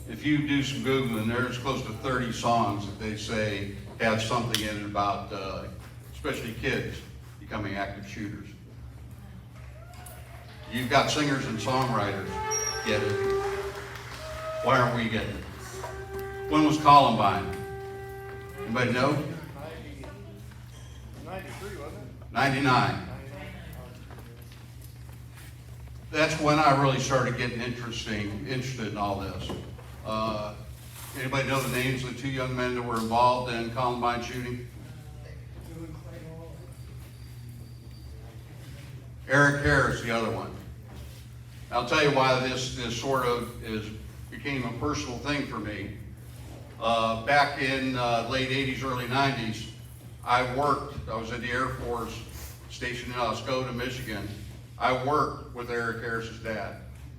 if you do some Googling, there's close to 30 songs that they say have something in it about, especially kids, becoming active shooters. You've got singers and songwriters get it. Why aren't we getting it? When was Columbine? Anybody know? 93, wasn't it? 99. That's when I really started getting interested in all this. Anybody know the names of the two young men that were involved in Columbine shooting? Eric Harris, the other one. I'll tell you why this sort of became a personal thing for me. Back in late 80s, early 90s, I was in the Air Force, stationed in Oscoda, Michigan. I worked with Eric Harris's dad.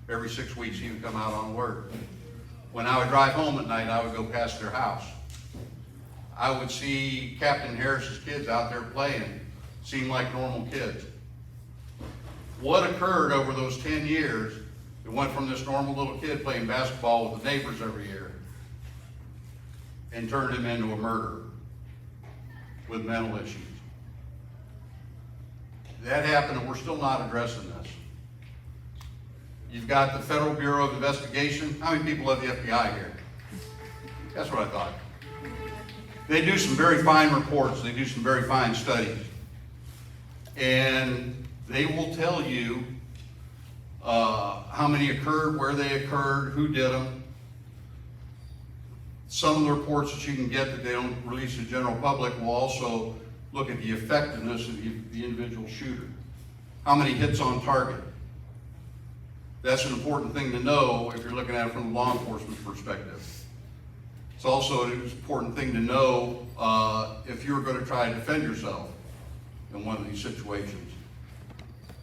Every 6 weeks he would come out on work. When I would drive home at night, I would go past their house. I would see Captain Harris's kids out there playing, seemed like normal kids. What occurred over those 10 years, it went from this normal little kid playing basketball with the neighbors every year and turned him into a murderer with mental issues. That happened, and we're still not addressing this. You've got the Federal Bureau of Investigation. How many people have the FBI here? That's what I thought. They do some very fine reports. They do some very fine studies. And they will tell you how many occurred, where they occurred, who did them. Some of the reports that you can get that they don't release to the general public will also look at the effectiveness of the individual shooter. How many hits on target? That's an important thing to know if you're looking at it from a law enforcement perspective. It's also an important thing to know if you're going to try to defend yourself in one of these situations.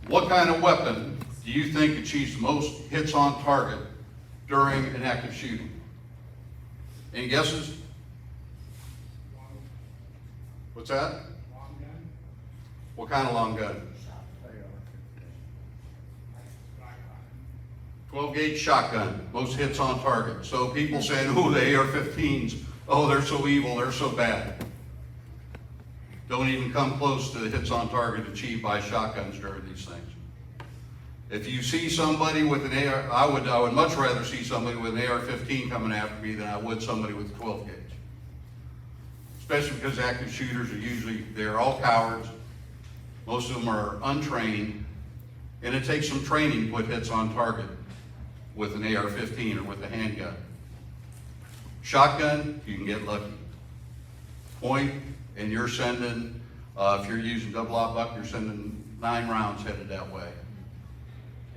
What kind of weapon do you think achieves the most hits on target during an active shooting? Any guesses? What's that? Long gun? What kind of long gun? 12-gauge shotgun, most hits on target. So people saying, oh, the AR-15s, oh, they're so evil, they're so bad. Don't even come close to the hits on target achieved by shotguns during these things. If you see somebody with an AR, I would much rather see somebody with an AR-15 coming after me than I would somebody with a 12-gauge. Especially because active shooters are usually, they're all cowards. Most of them are untrained, and it takes some training to put hits on target with an AR-15 or with a handgun. Shotgun, you can get lucky. Point, and you're sending, if you're using double-aught buck, you're sending 9 rounds headed that way.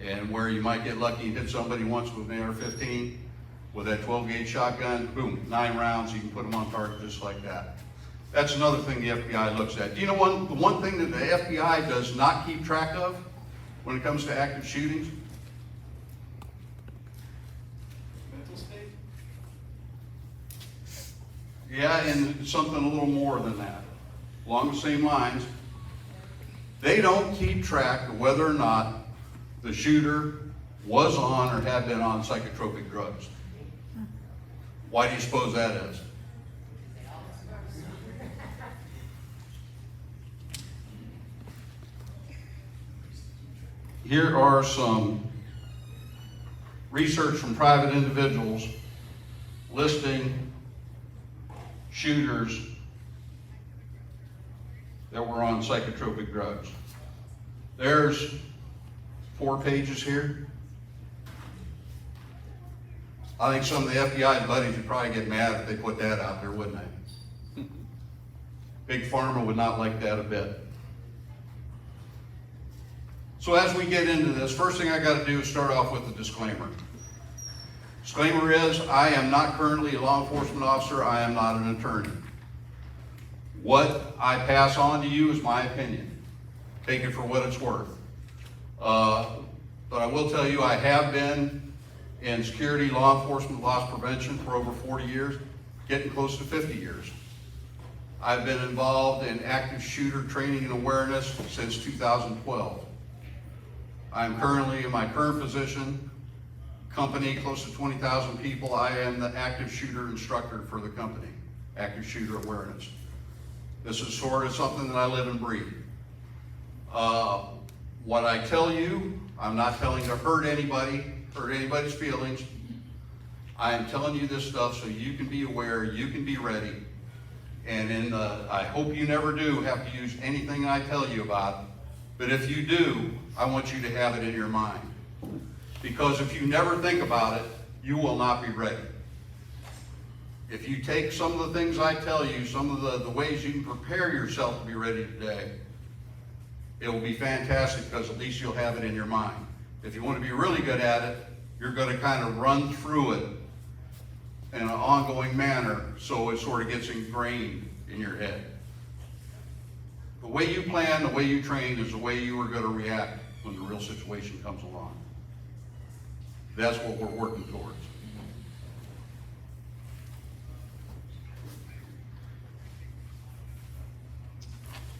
And where you might get lucky and hit somebody once with an AR-15, with that 12-gauge shotgun, boom, 9 rounds, you can put them on target just like that. That's another thing the FBI looks at. Do you know the one thing that the FBI does not keep track of when it comes to active shootings? Mental state? Yeah, and something a little more than that. Along the same lines, they don't keep track of whether or not the shooter was on or had been on psychotropic drugs. Why do you suppose that is? Here are some research from private individuals listing shooters that were on psychotropic drugs. There's 4 pages here. I think some of the FBI buddies would probably get mad if they put that out there, wouldn't they? Big Pharma would not like that a bit. So as we get into this, first thing I got to do is start off with a disclaimer. Disclaimer is, I am not currently a law enforcement officer. I am not an attorney. What I pass on to you is my opinion. Take it for what it's worth. But I will tell you, I have been in security, law enforcement, loss prevention for over 40 years, getting close to 50 years. I've been involved in active shooter training and awareness since 2012. I'm currently in my current position company, close to 20,000 people. I am the active shooter instructor for the company, active shooter awareness. This is sort of something that I live and breathe. What I tell you, I'm not telling you to hurt anybody's feelings. I am telling you this stuff so you can be aware, you can be ready. And I hope you never do have to use anything I tell you about. But if you do, I want you to have it in your mind. Because if you never think about it, you will not be ready. If you take some of the things I tell you, some of the ways you can prepare yourself to be ready today, it will be fantastic because at least you'll have it in your mind. If you want to be really good at it, you're going to kind of run through it in an ongoing manner so it sort of gets ingrained in your head. The way you plan, the way you train is the way you are going to react when the real situation comes along. That's what we're working towards.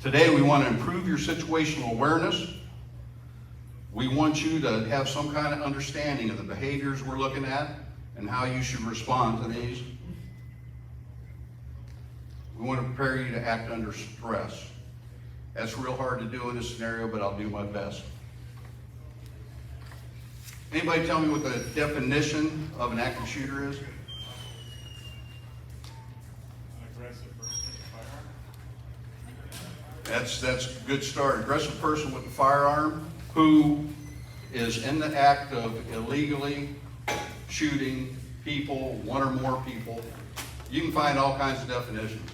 Today we want to improve your situational awareness. We want you to have some kind of understanding of the behaviors we're looking at and how you should respond to these. We want to prepare you to act under stress. That's real hard to do in this scenario, but I'll do my best. Anybody tell me what the definition of an active shooter is? An aggressive person with a firearm. That's a good start. Aggressive person with a firearm who is in the act of illegally shooting people, one or more people. You can find all kinds of definitions.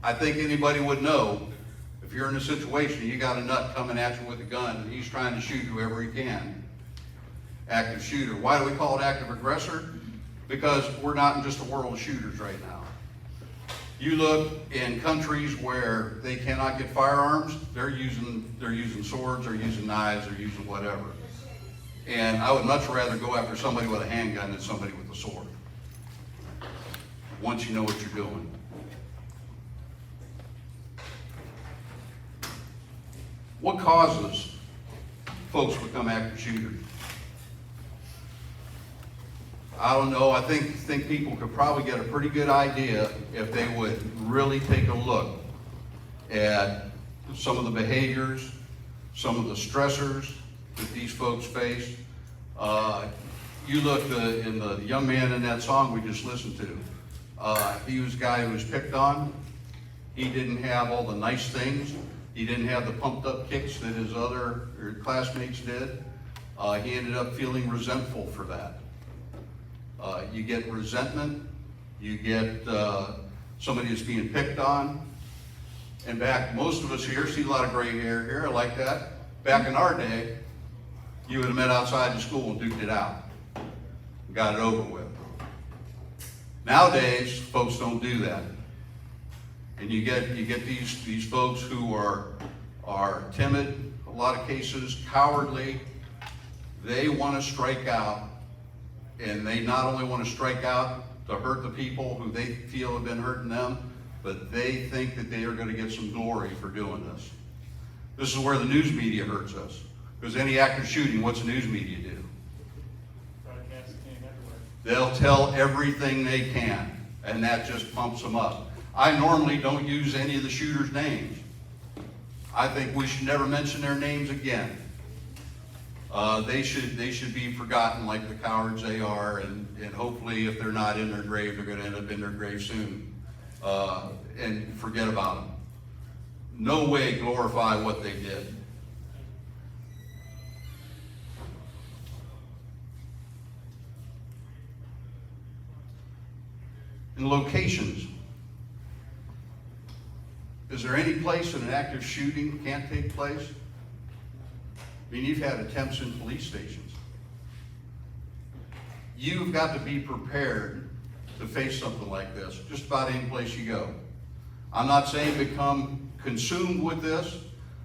I think anybody would know if you're in a situation, you got a nut coming at you with a gun and he's trying to shoot whoever he can. Active shooter. Why do we call it active aggressor? Because we're not in just a world of shooters right now. You look in countries where they cannot get firearms, they're using swords, they're using knives, they're using whatever. And I would much rather go after somebody with a handgun than somebody with a sword. Once you know what you're doing. What causes folks to become active shooters? I don't know. I think people could probably get a pretty good idea if they would really take a look at some of the behaviors, some of the stressors that these folks face. You look in the young man in that song we just listened to. He was a guy who was picked on. He didn't have all the nice things. He didn't have the pumped up kicks that his other classmates did. He ended up feeling resentful for that. You get resentment, you get somebody that's being picked on. And back, most of us here see a lot of gray hair here, I like that. Back in our day, you would have met outside the school and duked it out. Got it over with. Nowadays, folks don't do that. And you get these folks who are timid, a lot of cases, cowardly. They want to strike out, and they not only want to strike out to hurt the people who they feel have been hurting them, but they think that they are going to get some glory for doing this. This is where the news media hurts us. Because any active shooting, what's the news media do? Broadcasting everywhere. They'll tell everything they can, and that just pumps them up. I normally don't use any of the shooters' names. I think we should never mention their names again. They should be forgotten like the cowards they are, and hopefully if they're not in their grave, they're going to end up in their grave soon, and forget about them. No way glorify what they did. In locations, is there any place that an active shooting can't take place? I mean, you've had attempts in police stations. You've got to be prepared to face something like this, just about any place you go. I'm not saying become consumed with this.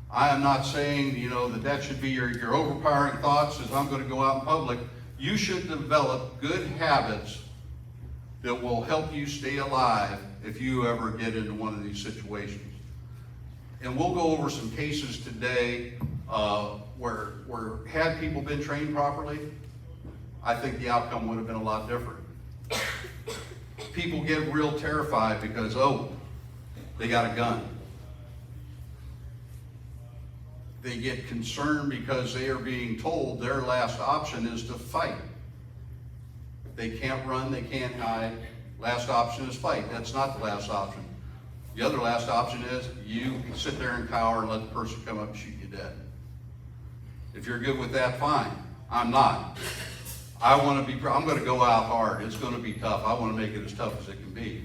I am not saying, that should be your overpowering thoughts as I'm going to go out in public. You should develop good habits that will help you stay alive if you ever get into one of these situations. And we'll go over some cases today where had people been trained properly, I think the outcome would have been a lot different. People get real terrified because, oh, they got a gun. They get concerned because they are being told their last option is to fight. They can't run, they can't hide. Last option is fight. That's not the last option. The other last option is you sit there and cower and let the person come up and shoot you dead. If you're good with that, fine. I'm not. I'm going to go out hard. It's going to be tough. I want to make it as tough as it can be.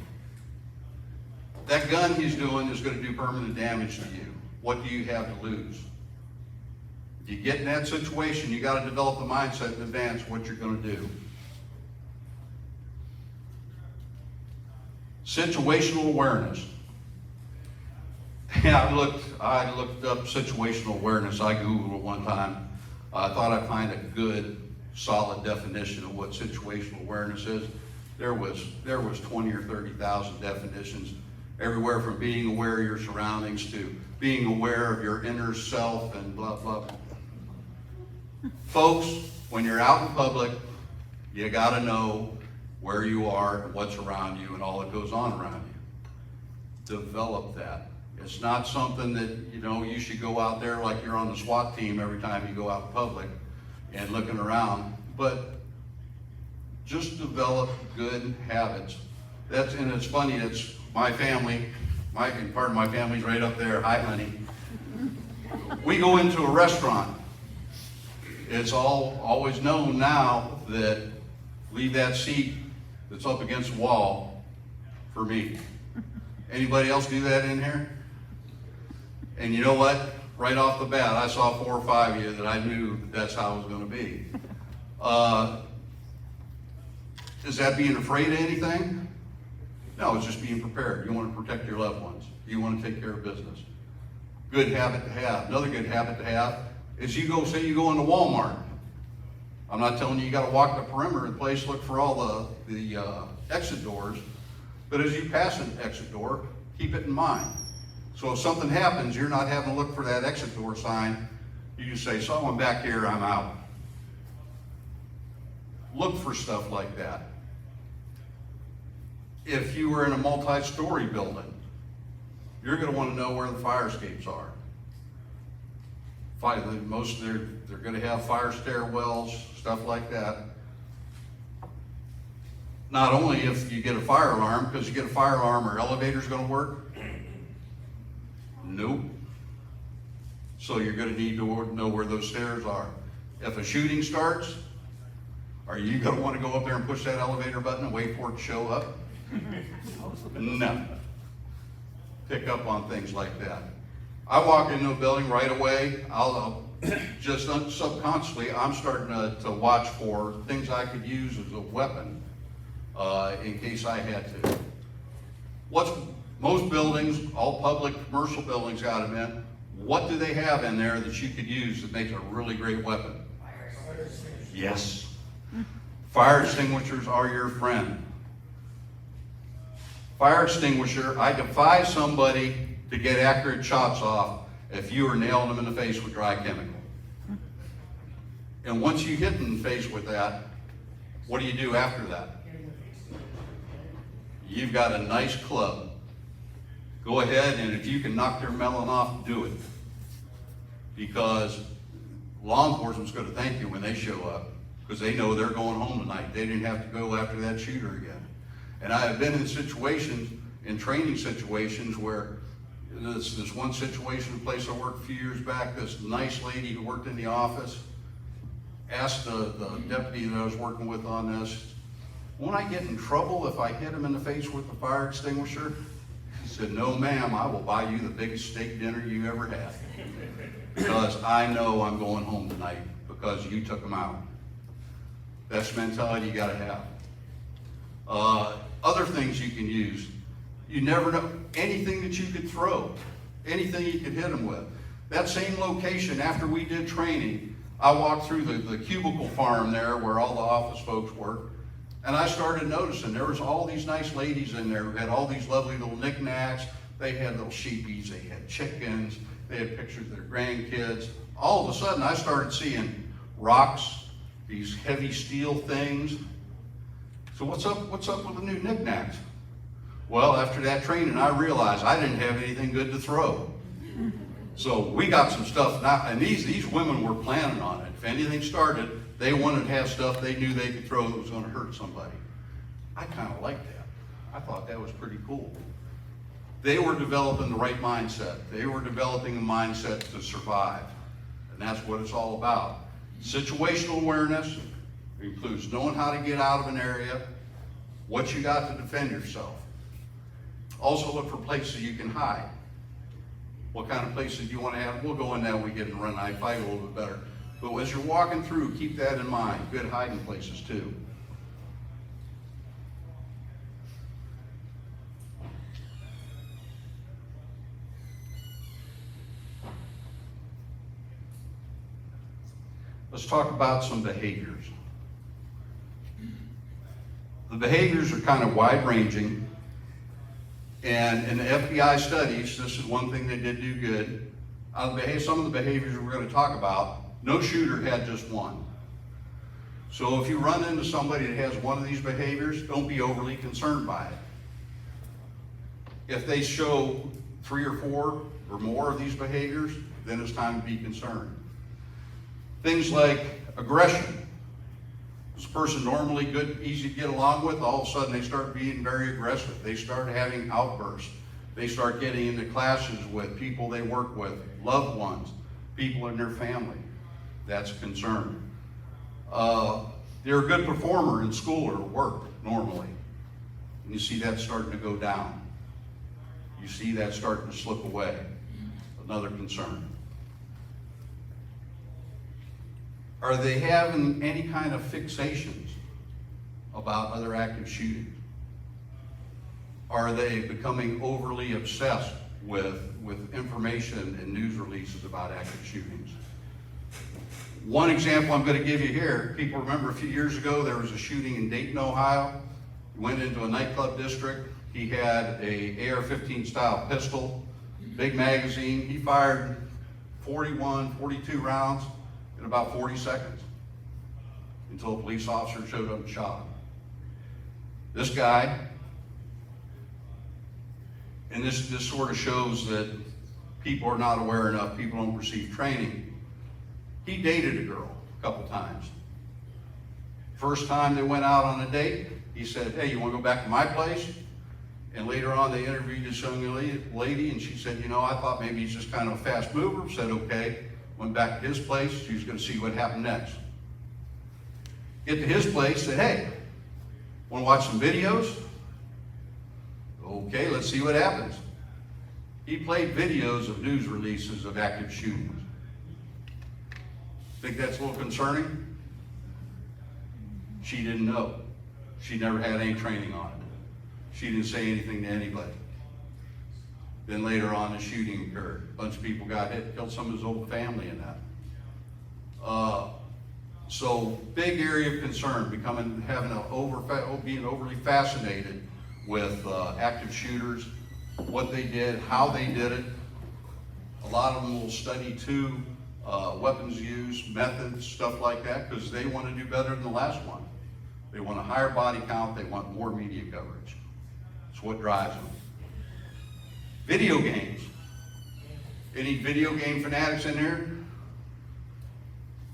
That gun he's doing is going to do permanent damage to you. What do you have to lose? If you get in that situation, you got to develop the mindset in advance what you're going to do. Situational awareness. Yeah, I looked up situational awareness. I Googled it one time. I thought I'd find a good, solid definition of what situational awareness is. There was 20 or 30,000 definitions, everywhere from being aware of your surroundings to being aware of your inner self and blah, blah, blah. Folks, when you're out in public, you got to know where you are and what's around you and all that goes on around you. Develop that. It's not something that, you should go out there like you're on the SWAT team every time you go out in public and looking around, but just develop good habits. And it's funny, it's my family, and part of my family's right up there. Hi, honey. We go into a restaurant. It's always known now that leave that seat that's up against the wall for me. Anybody else do that in here? And you know what? Right off the bat, I saw 4 or 5 of you that I knew that's how it was going to be. Is that being afraid of anything? No, it's just being prepared. You want to protect your loved ones. You want to take care of business. Good habit to have. Another good habit to have is say you go into Walmart. I'm not telling you got to walk the perimeter of the place, look for all the exit doors, but as you pass an exit door, keep it in mind. So if something happens, you're not having to look for that exit door sign. You just say, someone back here, I'm out. Look for stuff like that. If you were in a multi-story building, you're going to want to know where the fire escapes are. They're going to have fire stairwells, stuff like that. Not only if you get a fire alarm, because you get a fire alarm, are elevators going to work? Nope. So you're going to need to know where those stairs are. If a shooting starts, are you going to want to go up there and push that elevator button and wait for it to show up? No. Pick up on things like that. I walk into a building right away, I'll just subconsciously, I'm starting to watch for things I could use as a weapon in case I had to. Most buildings, all public commercial buildings got them in, what do they have in there that you could use that makes a really great weapon? Fire extinguishers. Yes. Fire extinguishers are your friend. Fire extinguisher, I defy somebody to get accurate shots off if you are nailing them in the face with dry chemical. And once you hit them in the face with that, what do you do after that? You've got a nice club. Go ahead, and if you can knock their melon off, do it. Because law enforcement's going to thank you when they show up, because they know they're going home tonight. They didn't have to go after that shooter again. And I have been in situations, in training situations, where this one situation, a place I worked a few years back, this nice lady who worked in the office asked the deputy that I was working with on this, won't I get in trouble if I hit him in the face with the fire extinguisher? He said, no ma'am, I will buy you the biggest steak dinner you ever had. Because I know I'm going home tonight because you took them out. That's the mentality you got to have. Other things you can use. You never know. Anything that you could throw, anything you could hit them with. That same location, after we did training, I walked through the cubicle farm there where all the office folks work, and I started noticing there was all these nice ladies in there who had all these lovely little knickknacks. They had little sheepies, they had chickens, they had pictures of their grandkids. All of a sudden, I started seeing rocks these heavy steel things. So what's up with the new knickknacks? Well, after that training, I realized I didn't have anything good to throw. So we got some stuff now, and these women were planning on it. If anything started, they wanted to have stuff they knew they could throw that was gonna hurt somebody. I kind of liked that. I thought that was pretty cool. They were developing the right mindset. They were developing a mindset to survive. And that's what it's all about. Situational awareness includes knowing how to get out of an area, what you got to defend yourself. Also look for places you can hide. What kind of places you want to have? We'll go in that when we get in run and fight a little bit better. But as you're walking through, keep that in mind. Good hiding places too. Let's talk about some behaviors. The behaviors are kind of wide-ranging, and in the FBI studies, this is one thing they did do good. Some of the behaviors we're going to talk about, no shooter had just one. So if you run into somebody that has one of these behaviors, don't be overly concerned by it. If they show 3 or 4 or more of these behaviors, then it's time to be concerned. Things like aggression. This person normally good, easy to get along with, all of a sudden they start being very aggressive. They start having outbursts. They start getting into clashes with people they work with, loved ones, people in their family. That's a concern. They're a good performer in school or work normally. And you see that starting to go down. You see that starting to slip away. Another concern. Are they having any kind of fixations about other active shootings? Are they becoming overly obsessed with information and news releases about active shootings? One example I'm going to give you here, people remember a few years ago there was a shooting in Dayton, Ohio. He went into a nightclub district. He had a AR-15 style pistol, big magazine. He fired 41, 42 rounds in about 40 seconds until a police officer showed up and shot him. This guy, and this sort of shows that people are not aware enough, people don't receive training. He dated a girl a couple times. First time they went out on a date, he said, hey, you want to go back to my place? And later on they interviewed this young lady and she said, you know, I thought maybe he's just kind of a fast mover. Said, okay. Went back to his place. She was going to see what happened next. Get to his place, said, hey, want to watch some videos? Okay, let's see what happens. He played videos of news releases of active shootings. Think that's a little concerning? She didn't know. She never had any training on it. She didn't say anything to anybody. Then later on, a shooting occurred. A bunch of people got hit, killed some of his old family in that. So big area of concern, being overly fascinated with active shooters, what they did, how they did it. A lot of them will study too, weapons use, methods, stuff like that, because they want to do better than the last one. They want a higher body count, they want more media coverage. That's what drives them. Video games. Any video game fanatics in here?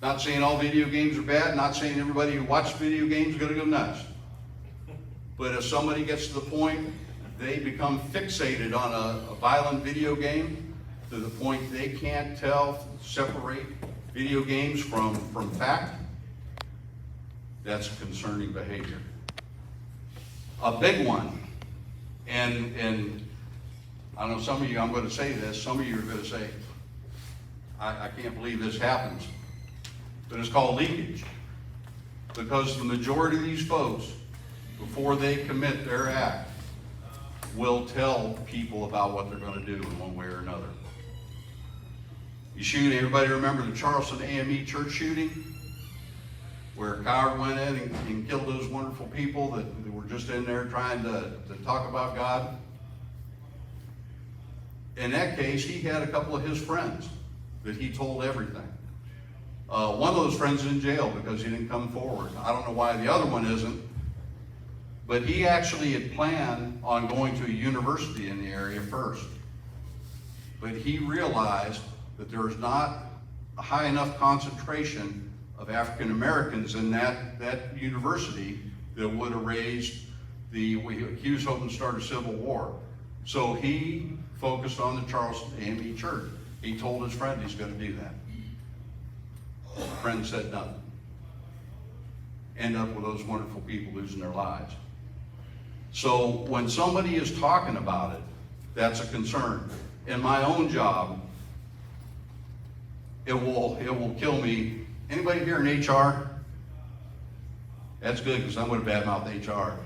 Not saying all video games are bad, not saying everybody who watches video games is going to go nuts. But if somebody gets to the point, they become fixated on a violent video game to the point they can't separate video games from fact, that's concerning behavior. A big one, and I know some of you, I'm going to say this, some of you are going to say, I can't believe this happens. But it's called leakage. Because the majority of these folks, before they commit their act, will tell people about what they're going to do in one way or another. You shoot, everybody remember the Charleston AME church shooting? Where a coward went in and killed those wonderful people that were just in there trying to talk about God? In that case, he had a couple of his friends that he told everything. One of those friends is in jail because he didn't come forward. I don't know why the other one isn't, but he actually had planned on going to a university in the area first. But he realized that there was not a high enough concentration of African Americans in that university that would have raised he was hoping to start a civil war. So he focused on the Charleston AME Church. He told his friend he's going to do that. The friend said nothing. End up with those wonderful people losing their lives. So when somebody is talking about it, that's a concern. In my own job, it will kill me. Anybody here in HR? That's good, because I'm going to badmouth HR.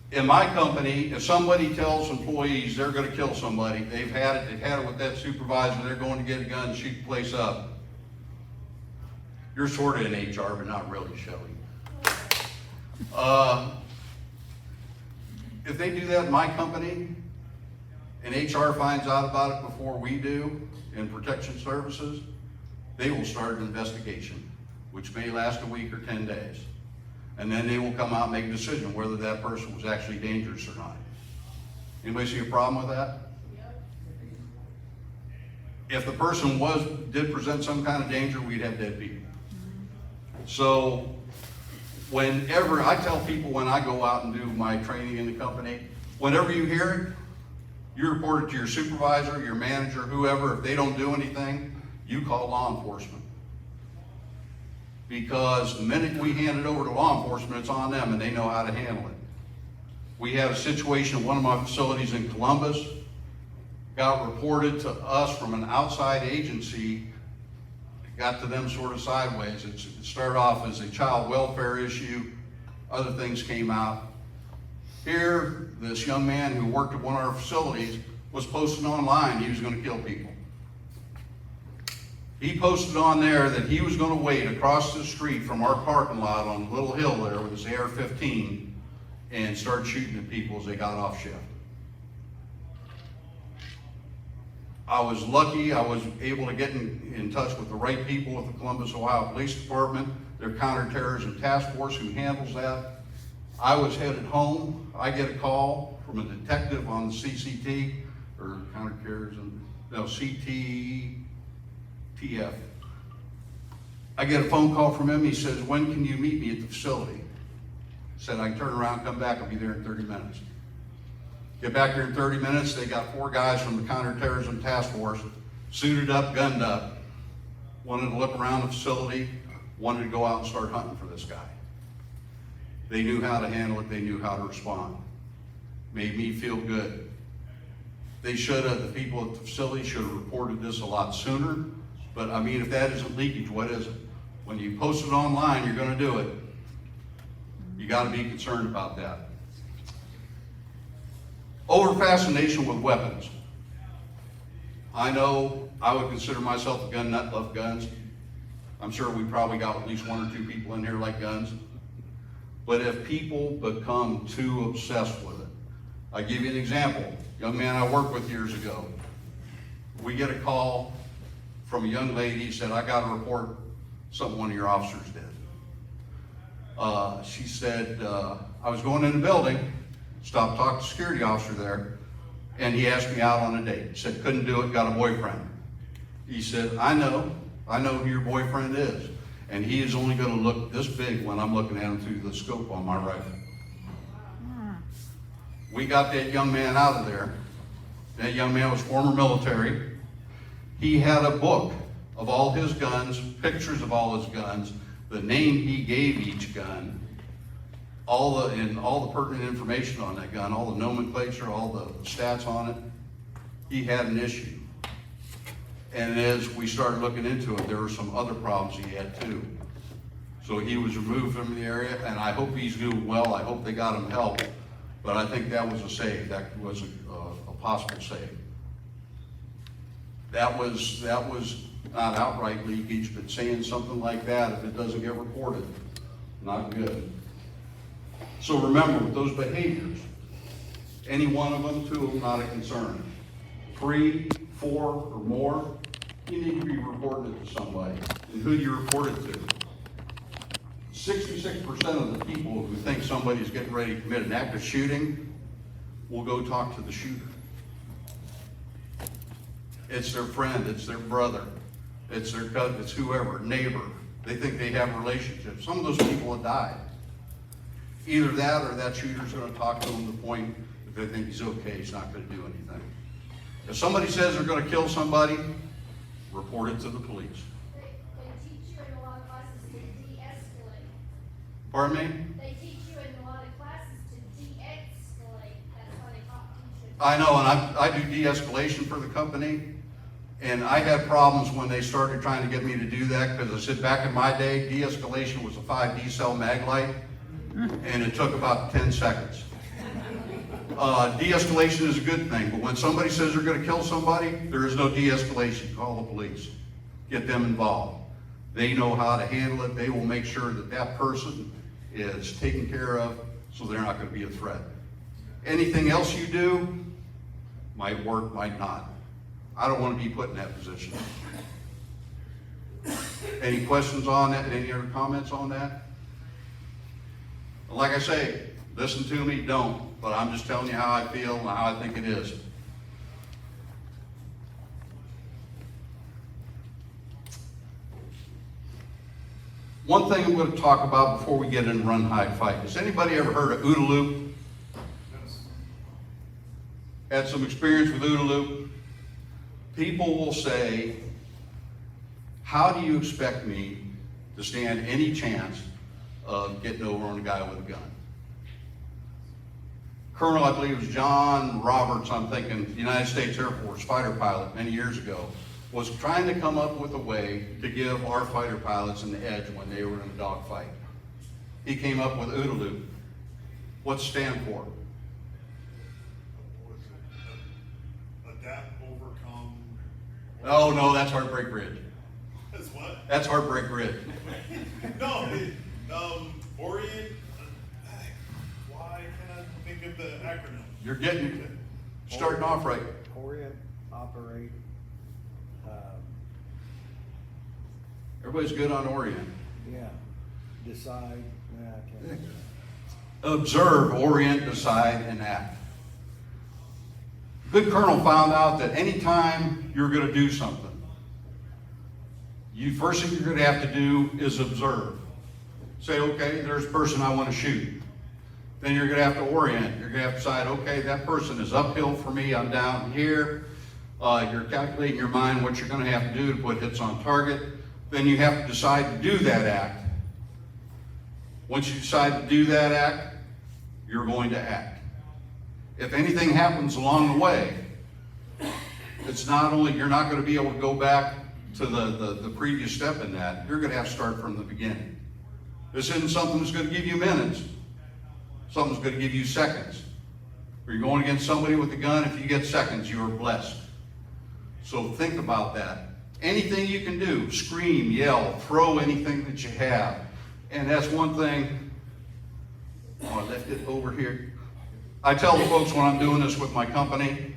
In my company, if somebody tells employees they're going to kill somebody, they've had it with that supervisor, they're going to get a gun and shoot the place up. You're sort of in HR, but not really, Shelley. If they do that in my company, and HR finds out about it before we do in protection services, they will start an investigation, which may last a week or 10 days. And then they will come out and make a decision whether that person was actually dangerous or not. Anybody see a problem with that? If the person did present some kind of danger, we'd have dead people. So whenever, I tell people when I go out and do my training in the company, whenever you hear it, you report it to your supervisor, your manager, whoever. If they don't do anything, you call law enforcement. Because the minute we hand it over to law enforcement, it's on them and they know how to handle it. We had a situation at one of my facilities in Columbus, got reported to us from an outside agency. It got to them sort of sideways. It started off as a child welfare issue. Other things came out. Here, this young man who worked at one of our facilities was posting online he was going to kill people. He posted on there that he was going to wait across the street from our parking lot on a little hill there with his AR-15 and start shooting at people as they got off shift. I was lucky I was able to get in touch with the right people with the Columbus, Ohio Police Department, their counterterrorism task force who handles that. I was headed home. I get a call from a detective on the CCT, or counterterrorism, no, CTTF. I get a phone call from him. He says, "When can you meet me at the facility?" I said, "I can turn around, come back. I'll be there in 30 minutes. Get back there in 30 minutes. They got 4 guys from the counterterrorism task force, suited up, gunned up, wanted to look around the facility, wanted to go out and start hunting for this guy. They knew how to handle it. They knew how to respond. Made me feel good. They should have, the people at the facility should have reported this a lot sooner. But I mean, if that isn't leakage, what is it? When you post it online, you're going to do it. You got to be concerned about that. Over fascination with weapons. I know I would consider myself a gun nut, love guns. I'm sure we probably got at least 1 or 2 people in here like guns. But if people become too obsessed with it, I'll give you an example. Young man I worked with years ago. We get a call from a young lady, said, "I got to report something one of your officers did." She said, "I was going in the building, stopped talking to the security officer there, and he asked me out on a date. He said, couldn't do it, got a boyfriend." He said, I know who your boyfriend is. And he is only going to look this big when I'm looking at him through the scope on my rifle." We got that young man out of there. That young man was former military. He had a book of all his guns, pictures of all his guns, the name he gave each gun, all the pertinent information on that gun, all the nomenclature, all the stats on it. He had an issue. And as we started looking into it, there were some other problems he had too. So he was removed from the area, and I hope he's doing well. I hope they got him help. But I think that was a save. That was a possible save. That was not outright leakage, but saying something like that, if it doesn't get reported, not good. So remember, with those behaviors, any one of them, 2 of them, not a concern. 3, 4, or more, you need to be reporting it to somebody. And who do you report it to? 66% of the people who think somebody's getting ready to commit an active shooting will go talk to the shooter. It's their friend, it's their brother, it's their cousin, it's whoever, neighbor. They think they have relationships. Some of those people have died. Either that or that shooter's gonna talk to them to the point that they think he's okay, he's not gonna do anything. If somebody says they're gonna kill somebody, report it to the police. They teach you in a lot of classes to de-escalate. Pardon me? They teach you in a lot of classes to de-escalate. That's why they teach you. I know, and I do de-escalation for the company, and I had problems when they started trying to get me to do that, because I said back in my day, de-escalation was a 5D cell mag light, and it took about 10 seconds. De-escalation is a good thing, but when somebody says they're gonna kill somebody, there is no de-escalation. Call the police. Get them involved. They know how to handle it. They will make sure that that person is taken care of, so they're not gonna be a threat. Anything else you do might work, might not. I don't want to be put in that position. Any questions on that? Any other comments on that? Like I say, listen to me, don't. But I'm just telling you how I feel and how I think it is. One thing I'm going to talk about before we get into run, hide, fight. Has anybody ever heard of OODA loop? Had some experience with OODA loop? People will say, how do you expect me to stand any chance of getting over on a guy with a gun? Colonel, I believe it was John Roberts, I'm thinking, United States Air Force fighter pilot many years ago, was trying to come up with a way to give our fighter pilots an edge when they were in a dogfight. He came up with OODA loop. What's it stand for? Adapt, overcome. Oh, no, that's Heartbreak Ridge. That's what? That's Heartbreak Ridge. No, orient. Why can't I think of the acronym? You're starting off right. Orient, operate, Everybody's good on orient. yeah, decide, yeah, I can't. Observe, orient, decide, and act. Good Colonel found out that anytime you're going to do something, first thing you're going to have to do is observe. Say, okay, there's a person I want to shoot. Then you're going to have to orient. You're going to have to decide, okay, that person is uphill for me, I'm down here. You're calculating in your mind what you're going to have to do to put hits on target. Then you have to decide to do that act. Once you decide to do that act, you're going to act. If anything happens along the way, it's not only, you're not going to be able to go back to the previous step in that, you're going to have to start from the beginning. This isn't something that's going to give you minutes. Something's going to give you seconds. If you're going against somebody with a gun, if you get seconds, you are blessed. So think about that. Anything you can do, scream, yell, throw anything that you have. And that's one thing, I left it over here. I tell the folks when I'm doing this with my company,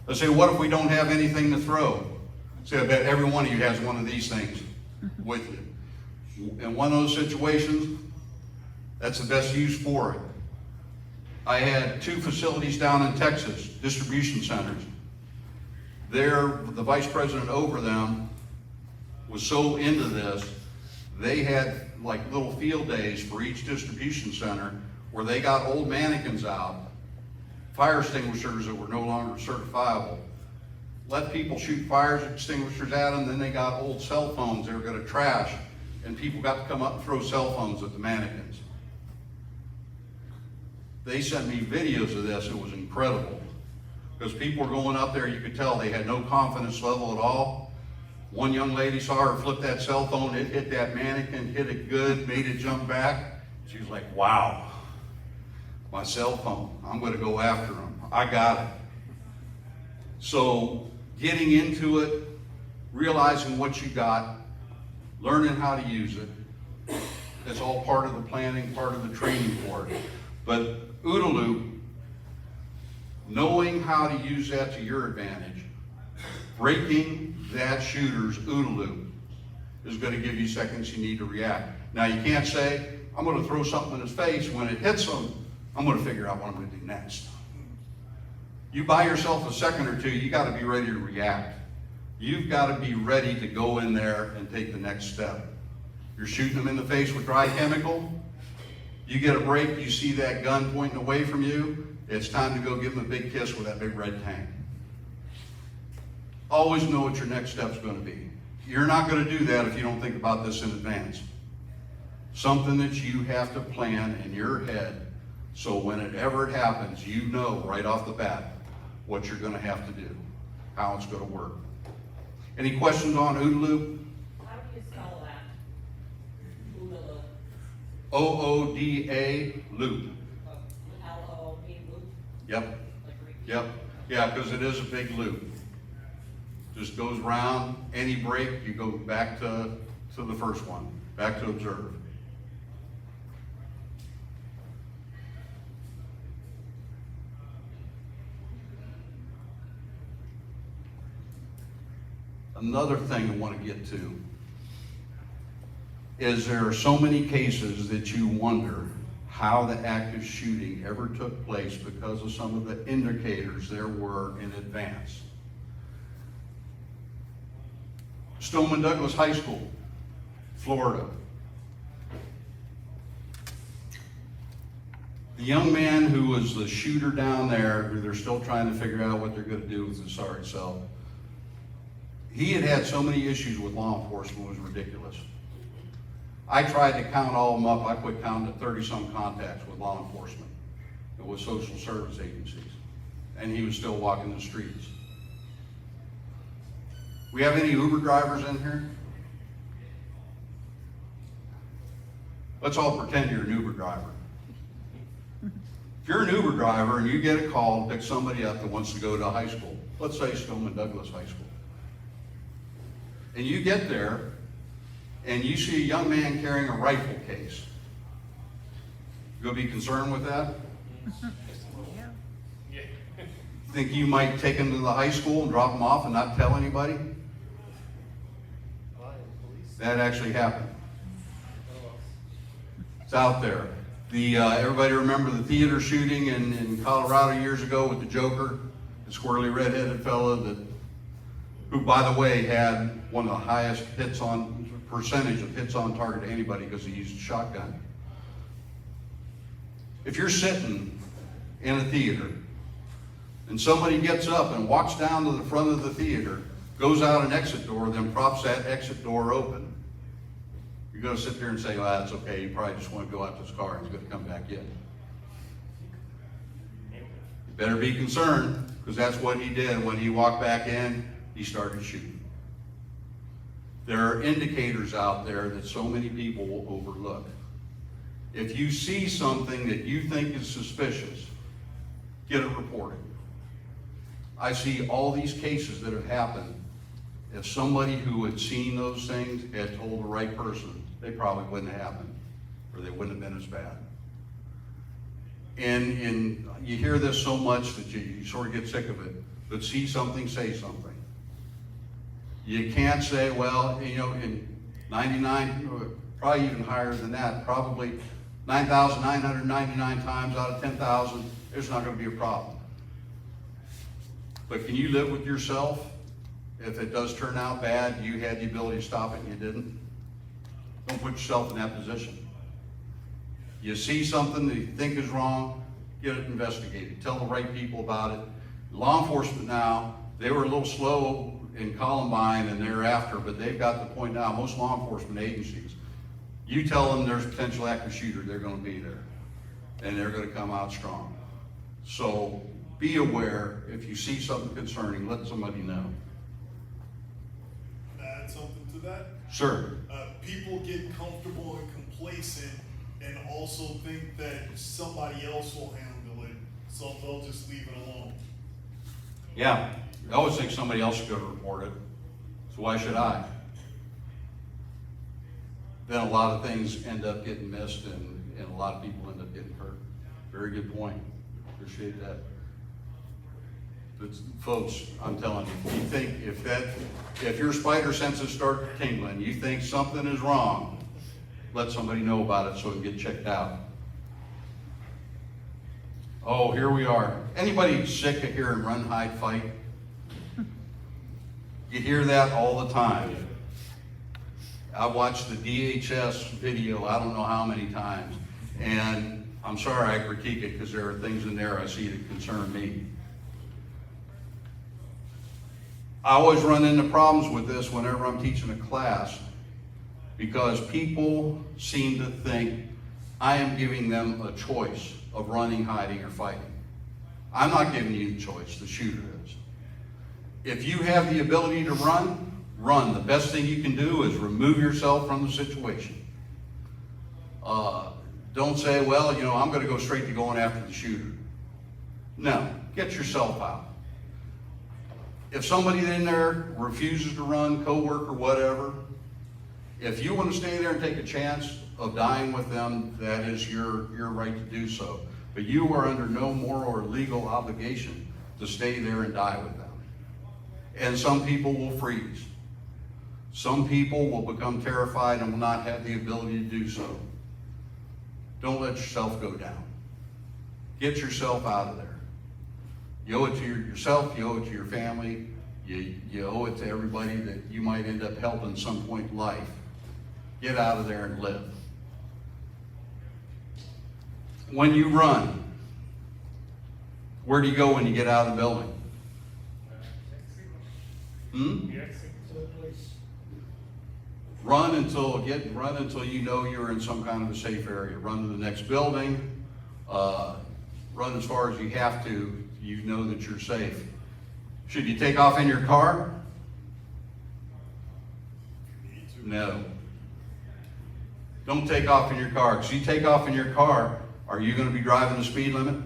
I say, what if we don't have anything to throw? I say, I bet every one of you has one of these things with you. In one of those situations, that's the best use for it. I had 2 facilities down in Texas, distribution centers. The vice president over them was so into this, they had like little field days for each distribution center where they got old mannequins out, fire extinguishers that were no longer certifiable, let people shoot fire extinguishers at them, then they got old cell phones they were going to trash, and people got to come up and throw cell phones at the mannequins. They sent me videos of this, it was incredible. Because people were going up there, you could tell they had no confidence level at all. One young lady saw her flip that cell phone, it hit that mannequin, hit it good, made it jump back. She was like, wow, my cell phone, I'm going to go after them. I got it. So getting into it, realizing what you got, learning how to use it, it's all part of the planning, part of the training for it. But OODA loop, knowing how to use that to your advantage, breaking, that shooter's OODA loop is gonna give you seconds you need to react. Now, you can't say, I'm gonna throw something in his face, when it hits him, I'm gonna figure out what I'm gonna do next. You buy yourself a second or two, you gotta be ready to react. You've gotta be ready to go in there and take the next step. You're shooting them in the face with dry chemical, you get a break, you see that gun pointing away from you, it's time to go give them a big kiss with that big red tank. Always know what your next step's gonna be. You're not gonna do that if you don't think about this in advance. Something that you have to plan in your head, so whenever it happens, you know right off the bat what you're gonna have to do, how it's gonna work. Any questions on OODA loop? How do you spell that? OODA loop. OODA loop. L-O-O-P loop? Yep, Like repeat? yep. Yeah, because it is a big loop. Just goes round, any break, you go back to the first one, back to observe. Another thing I want to get to is there are so many cases that you wonder how the active shooting ever took place because of some of the indicators there were in advance. Stoneman Douglas High School, Florida. The young man who was the shooter down there, who they're still trying to figure out what they're going to do with his sorry self, he had so many issues with law enforcement, it was ridiculous. I tried to count all of them up. I quit counting at 30-some contacts with law enforcement and with social service agencies. And he was still walking the streets. We have any Uber drivers in here? Let's all pretend you're an Uber driver. If you're an Uber driver and you get a call to pick somebody up that wants to go to high school, let's say Stoneman Douglas High School, and you get there and you see a young man carrying a rifle case, you gonna be concerned with that? Yeah. Think you might take him to the high school and drop him off and not tell anybody? That actually happened. It's out there. Everybody remember the theater shooting in Colorado years ago with the Joker, the squirrely redheaded fella who, by the way, had one of the highest percentage of hits on target to anybody because he used a shotgun. If you're sitting in a theater and somebody gets up and walks down to the front of the theater, goes out an exit door, then props that exit door open, you're going to sit there and say, well, that's okay, you probably just want to go out to his car and he's going to come back in. You better be concerned, because that's what he did. When he walked back in, he started shooting. There are indicators out there that so many people will overlook. If you see something that you think is suspicious, get it reported. I see all these cases that have happened. If somebody who had seen those things had told the right person, they probably wouldn't have happened, or they wouldn't have been as bad. And you hear this so much that you sort of get sick of it, but see something, say something. You can't say, well, in 99, probably even higher than that, probably 9,999 times out of 10,000, there's not going to be a problem. But can you live with yourself? If it does turn out bad, you had the ability to stop it and you didn't. Don't put yourself in that position. You see something that you think is wrong, get it investigated. Tell the right people about it. Law enforcement now, they were a little slow in Columbine and thereafter, but they've got the point now, most law enforcement agencies, you tell them there's a potential active shooter, they're going to be there. And they're going to come out strong. So be aware, if you see something concerning, let somebody know. Add something to that. Sure. People get comfortable and complacent and also think that somebody else will handle it, so they'll just leave it alone. Yeah, I always think somebody else is going to report it, so why should I? Then a lot of things end up getting missed and a lot of people end up getting hurt. Very good point. Appreciate that. But folks, I'm telling you, you think if your spider senses start tingling, you think something is wrong, let somebody know about it so it can get checked out. Oh, here we are. Anybody sick of hearing run, hide, fight? You hear that all the time. I watched the DHS video I don't know how many times, and I'm sorry I critique it because there are things in there I see that concern me. I always run into problems with this whenever I'm teaching a class because people seem to think I am giving them a choice of running, hiding, or fighting. I'm not giving you the choice, the shooter is. If you have the ability to run, run. The best thing you can do is remove yourself from the situation. Don't say, well, you know, I'm going to go straight to going after the shooter. No, get yourself out. If somebody in there refuses to run, coworker, whatever, if you want to stay there and take a chance of dying with them, that is your right to do so. But you are under no moral or legal obligation to stay there and die with them. And some people will freeze. Some people will become terrified and will not have the ability to do so. Don't let yourself go down. Get yourself out of there. You owe it to yourself, you owe it to your family, you owe it to everybody that you might end up helping at some point in life. Get out of there and live. When you run, where do you go when you get out of the building? Run until you know you're in some kind of a safe area. Run to the next building. Run as far as you have to. You know that you're safe. Should you take off in your car? No. Don't take off in your car. Because you take off in your car, are you going to be driving the speed limit?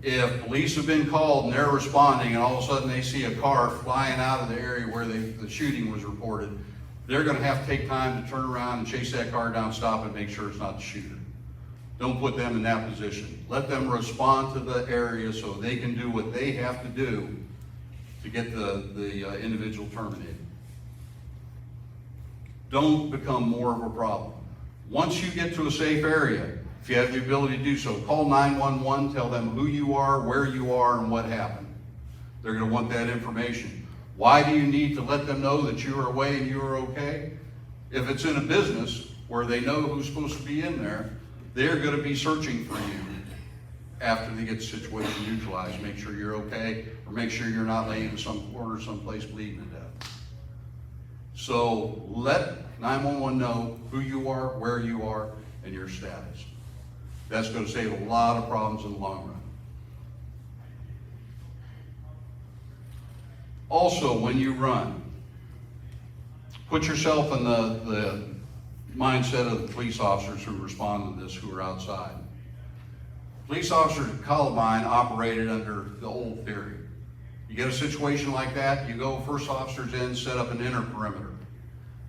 If police have been called and they're responding and all of a sudden they see a car flying out of the area where the shooting was reported, they're going to have to take time to turn around and chase that car down, stop and make sure it's not the shooter. Don't put them in that position. Let them respond to the area so they can do what they have to do to get the individual terminated. Don't become more of a problem. Once you get to a safe area, if you have the ability to do so, call 911, tell them who you are, where you are, and what happened. They're going to want that information. Why do you need to let them know that you are away and you are okay? If it's in a business where they know who's supposed to be in there, they're going to be searching for you after they get the situation neutralized. Make sure you're okay, or make sure you're not laying in some corner someplace bleeding to death. So let 911 know who you are, where you are, and your status. That's going to save a lot of problems in the long run. Also, when you run, put yourself in the mindset of the police officers who respond to this, who are outside. Police officers at Columbine operated under the old theory. You get a situation like that, you go, first officer's in, set up an inner perimeter.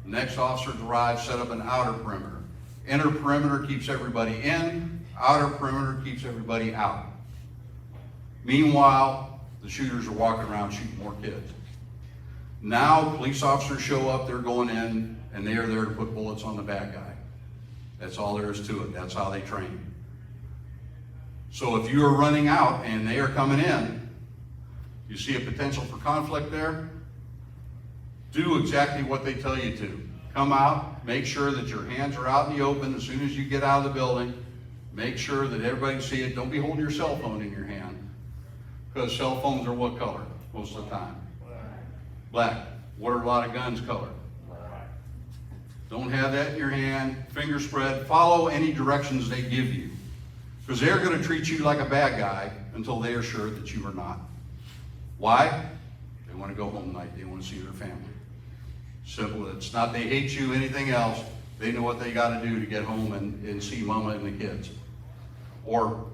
The next officers arrive, set up an outer perimeter. Inner perimeter keeps everybody in, outer perimeter keeps everybody out. Meanwhile, the shooters are walking around shooting more kids. Now, police officers show up, they're going in, and they are there to put bullets on the bad guy. That's all there is to it. That's how they train. So if you are running out and they are coming in, you see a potential for conflict there, do exactly what they tell you to. Come out, make sure that your hands are out in the open as soon as you get out of the building. Make sure that everybody can see it. Don't be holding your cell phone in your hand, because cell phones are what color most of the time? Black. What are a lot of guns color? Don't have that in your hand. Finger spread. Follow any directions they give you, because they're going to treat you like a bad guy until they are sure that you are not. Why? They want to go home tonight. They want to see their family. Simple. It's not they hate you, anything else. They know what they got to do to get home and see mama and the kids. Or,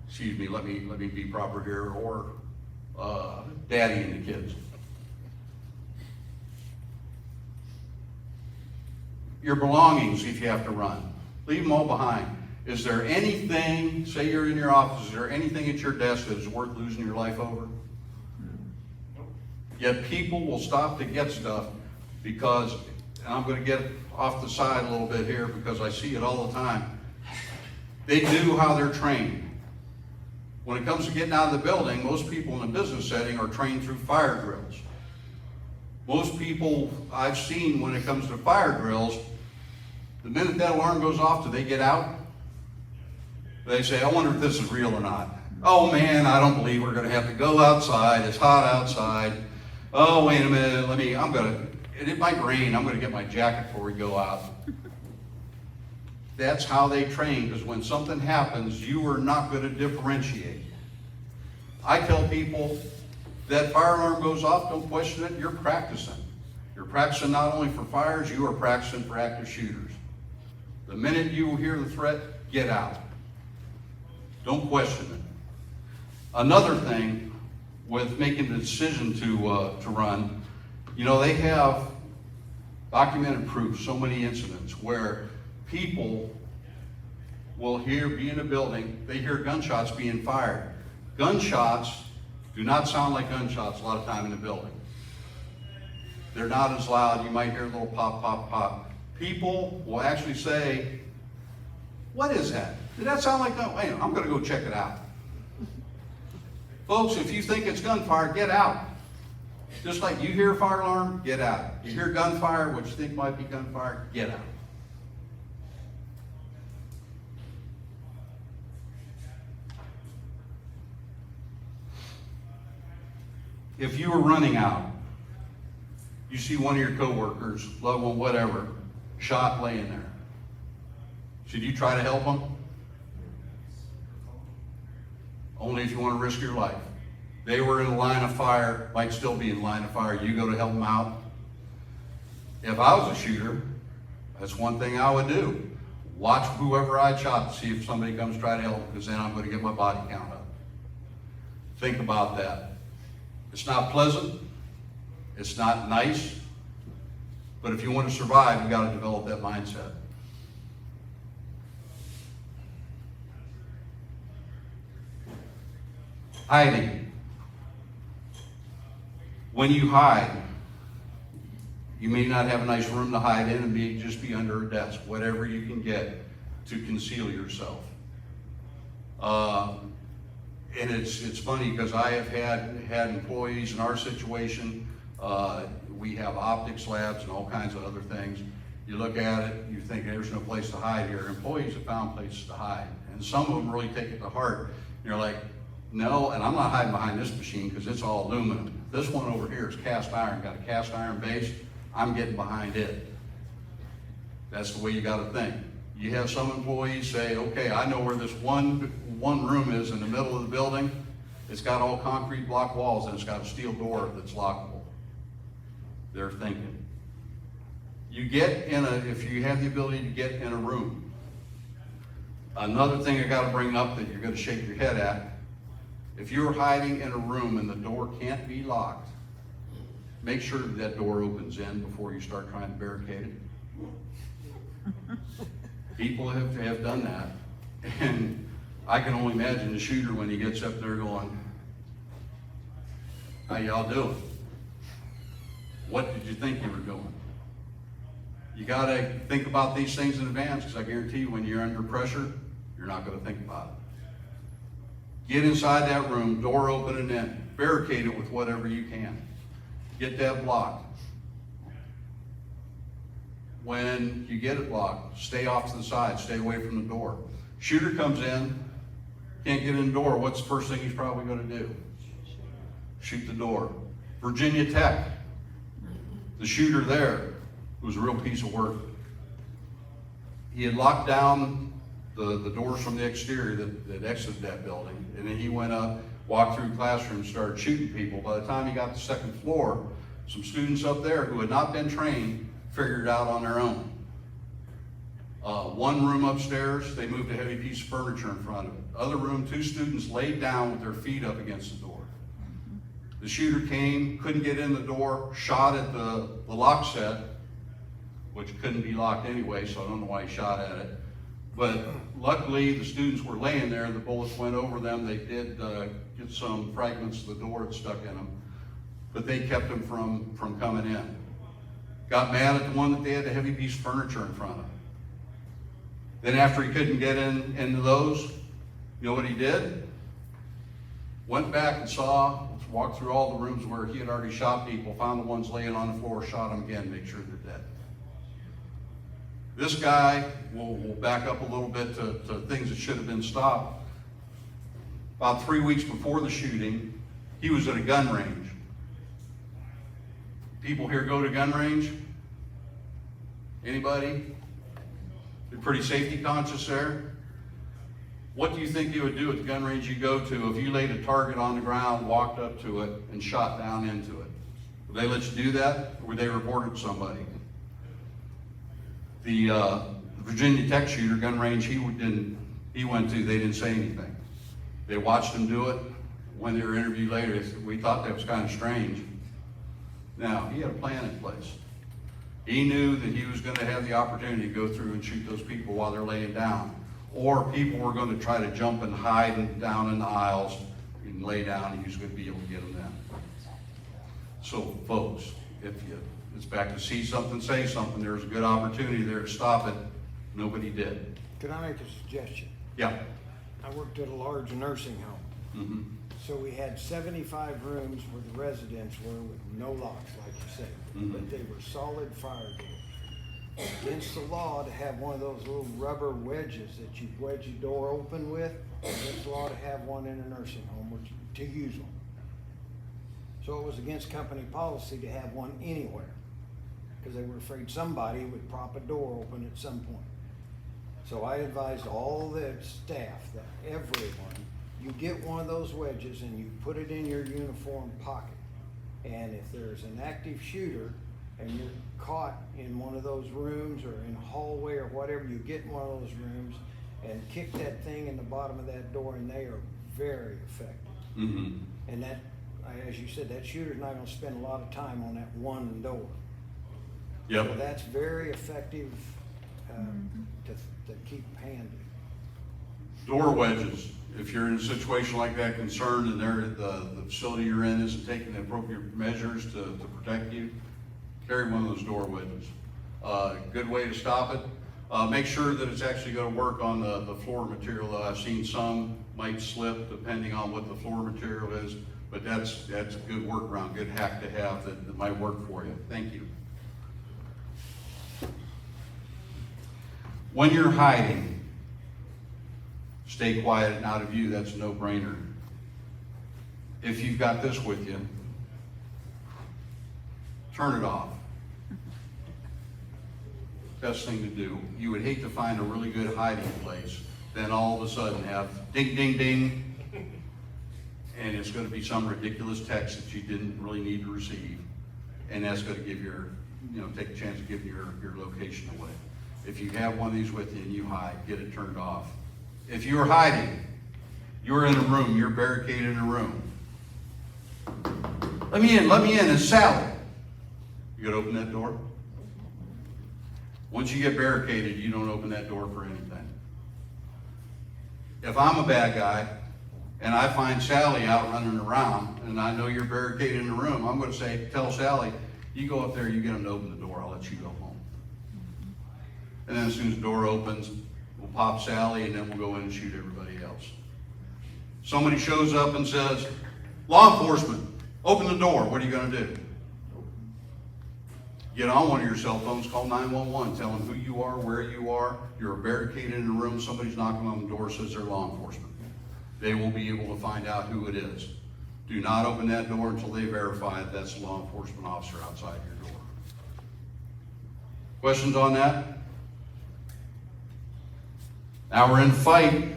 excuse me, let me be proper here, or daddy and the kids. Your belongings, if you have to run, leave them all behind. Is there anything, say you're in your office, is there anything at your desk that is worth losing your life over? Nope. Yet people will stop to get stuff because, and I'm gonna get off the side a little bit here because I see it all the time. They do how they're trained. When it comes to getting out of the building, most people in a business setting are trained through fire drills. Most people I've seen when it comes to fire drills, the minute that alarm goes off, do they get out? They say, I wonder if this is real or not. Oh man, I don't believe we're gonna have to go outside, it's hot outside. Oh, wait a minute, it might rain, I'm gonna get my jacket before we go out. That's how they train, because when something happens, you are not gonna differentiate. I tell people, that fire alarm goes off, don't question it, you're practicing. You're practicing not only for fires, you are practicing for active shooters. The minute you hear the threat, get out. Don't question it. Another thing with making the decision to run, you know, they have documented proof, so many incidents where people will be in a building, they hear gunshots being fired. Gunshots do not sound like gunshots a lot of time in the building. They're not as loud, you might hear a little pop, pop, pop. People will actually say, what is that? Did that sound like gun? Wait, I'm gonna go check it out. Folks, if you think it's gunfire, get out. Just like you hear a fire alarm, get out. You hear gunfire, what you think might be gunfire, get out. If you were running out, you see one of your coworkers, loved one, whatever, shot laying there. Should you try to help them? Only if you want to risk your life. They were in a line of fire, might still be in line of fire, you go to help them out. If I was a shooter, that's one thing I would do. Watch whoever I shot to see if somebody comes try to help, because then I'm going to get my body count up. Think about that. It's not pleasant, it's not nice, but if you want to survive, you got to develop that mindset. Hiding. When you hide, you may not have a nice room to hide in and just be under a desk, whatever you can get to conceal yourself. And it's funny because I have had employees in our situation. We have optics labs and all kinds of other things. You look at it, you think there's no place to hide here. Employees have found places to hide, and some of them really take it to heart. You're like, no, and I'm not hiding behind this machine because it's all aluminum. This one over here is cast iron, got a cast iron base. I'm getting behind it. That's the way you got to think. You have some employees say, okay, I know where this one room is in the middle of the building. It's got all concrete block walls and it's got a steel door that's lockable. They're thinking. If you have the ability to get in a room. Another thing I got to bring up that you're going to shake your head at, if you're hiding in a room and the door can't be locked, make sure that door opens in before you start trying to barricade it. People have done that, and I can only imagine the shooter when he gets up there going, how y'all doing? What did you think you were doing? You gotta think about these things in advance, because I guarantee you when you're under pressure, you're not gonna think about it. Get inside that room, door open and in, barricade it with whatever you can. Get that blocked. When you get it blocked, stay off to the side, stay away from the door. Shooter comes in, can't get in the door, what's the first thing he's probably gonna do? Shoot the door. Virginia Tech, the shooter there, was a real piece of work. He had locked down the doors from the exterior that exited that building, and then he went up, walked through classrooms, started shooting people. By the time he got to the second floor, some students up there who had not been trained figured it out on their own. One room upstairs, they moved a heavy piece of furniture in front of it. Other room, 2 students laid down with their feet up against the door. The shooter came, couldn't get in the door, shot at the lock set, which couldn't be locked anyway, so I don't know why he shot at it. But luckily, the students were laying there, the bullets went over them, they did get some fragments of the door that stuck in them, but they kept them from coming in. Got mad at the one that they had a heavy piece of furniture in front of. Then after he couldn't get into those, you know what he did? Went back and walked through all the rooms where he had already shot people, found the ones laying on the floor, shot them again, make sure they're dead. This guy, we'll back up a little bit to things that should have been stopped. About 3 weeks before the shooting, he was at a gun range. People here go to gun range? Anybody? They're pretty safety conscious there. What do you think you would do at the gun range you go to if you laid a target on the ground, walked up to it, and shot down into it? Would they let you do that, or would they report it to somebody? The Virginia Tech shooter, gun range he went to, they didn't say anything. They watched him do it. When they were interviewed later, they said, we thought that was kind of strange. Now, he had a plan in place. He knew that he was going to have the opportunity to go through and shoot those people while they're laying down. Or people were going to try to jump and hide down in the aisles and lay down, and he was going to be able to get them then. So, folks, it's back to see something, say something. There's a good opportunity there to stop it. Nobody did. Could I make a suggestion? Yeah. I worked at a large nursing home. Mm-hmm. So we had 75 rooms where the residents were with no locks, like you said, Mhm. but they were solid fire doors. Against the law to have one of those little rubber wedges that you wedge your door open with, against the law to have one in a nursing home or to use them. So it was against company policy to have one anywhere, because they were afraid somebody would prop a door open at some point. So I advised all the staff that everyone, you get one of those wedges and you put it in your uniform pocket. And if there's an active shooter and you're caught in one of those rooms or in a hallway or whatever, you get in one of those rooms and kick that thing in the bottom of that door, and they are very effective. Mm-hmm. And that, as you said, that shooter's not gonna spend a lot of time on that one door. Yep. So that's very effective to keep handy. Door wedges. If you're in a situation like that, concerned, and the facility you're in isn't taking the appropriate measures to protect you, carry one of those door wedges. Good way to stop it. Make sure that it's actually going to work on the floor material. I've seen some might slip depending on what the floor material is, but that's a good workaround, good hack to have that might work for you. Thank you. When you're hiding, stay quiet and out of view. That's a no-brainer. If you've got this with you, turn it off. Best thing to do. You would hate to find a really good hiding place, then all of a sudden have ding, ding, ding, and it's going to be some ridiculous text that you didn't really need to receive, and that's going to give take a chance of giving your location away. If you have one of these with you and you hide, get it turned off. If you're hiding, you're in a room, you're barricaded in a room. Let me in, it's Sally. You gotta open that door? Once you get barricaded, you don't open that door for anything. If I'm a bad guy and I find Sally out running around and I know you're barricaded in the room, I'm gonna tell Sally, you go up there, you get them to open the door, I'll let you go home. And then as soon as the door opens, we'll pop Sally and then we'll go in and shoot everybody else. Somebody shows up and says, law enforcement, open the door, what are you gonna do? Get on one of your cell phones, call 911, tell them who you are, where you are, you're barricaded in a room, somebody's knocking on the door, says they're law enforcement. They will be able to find out who it is. Do not open that door until they verify that that's a law enforcement officer outside your door. Questions on that? Now we're in the fight.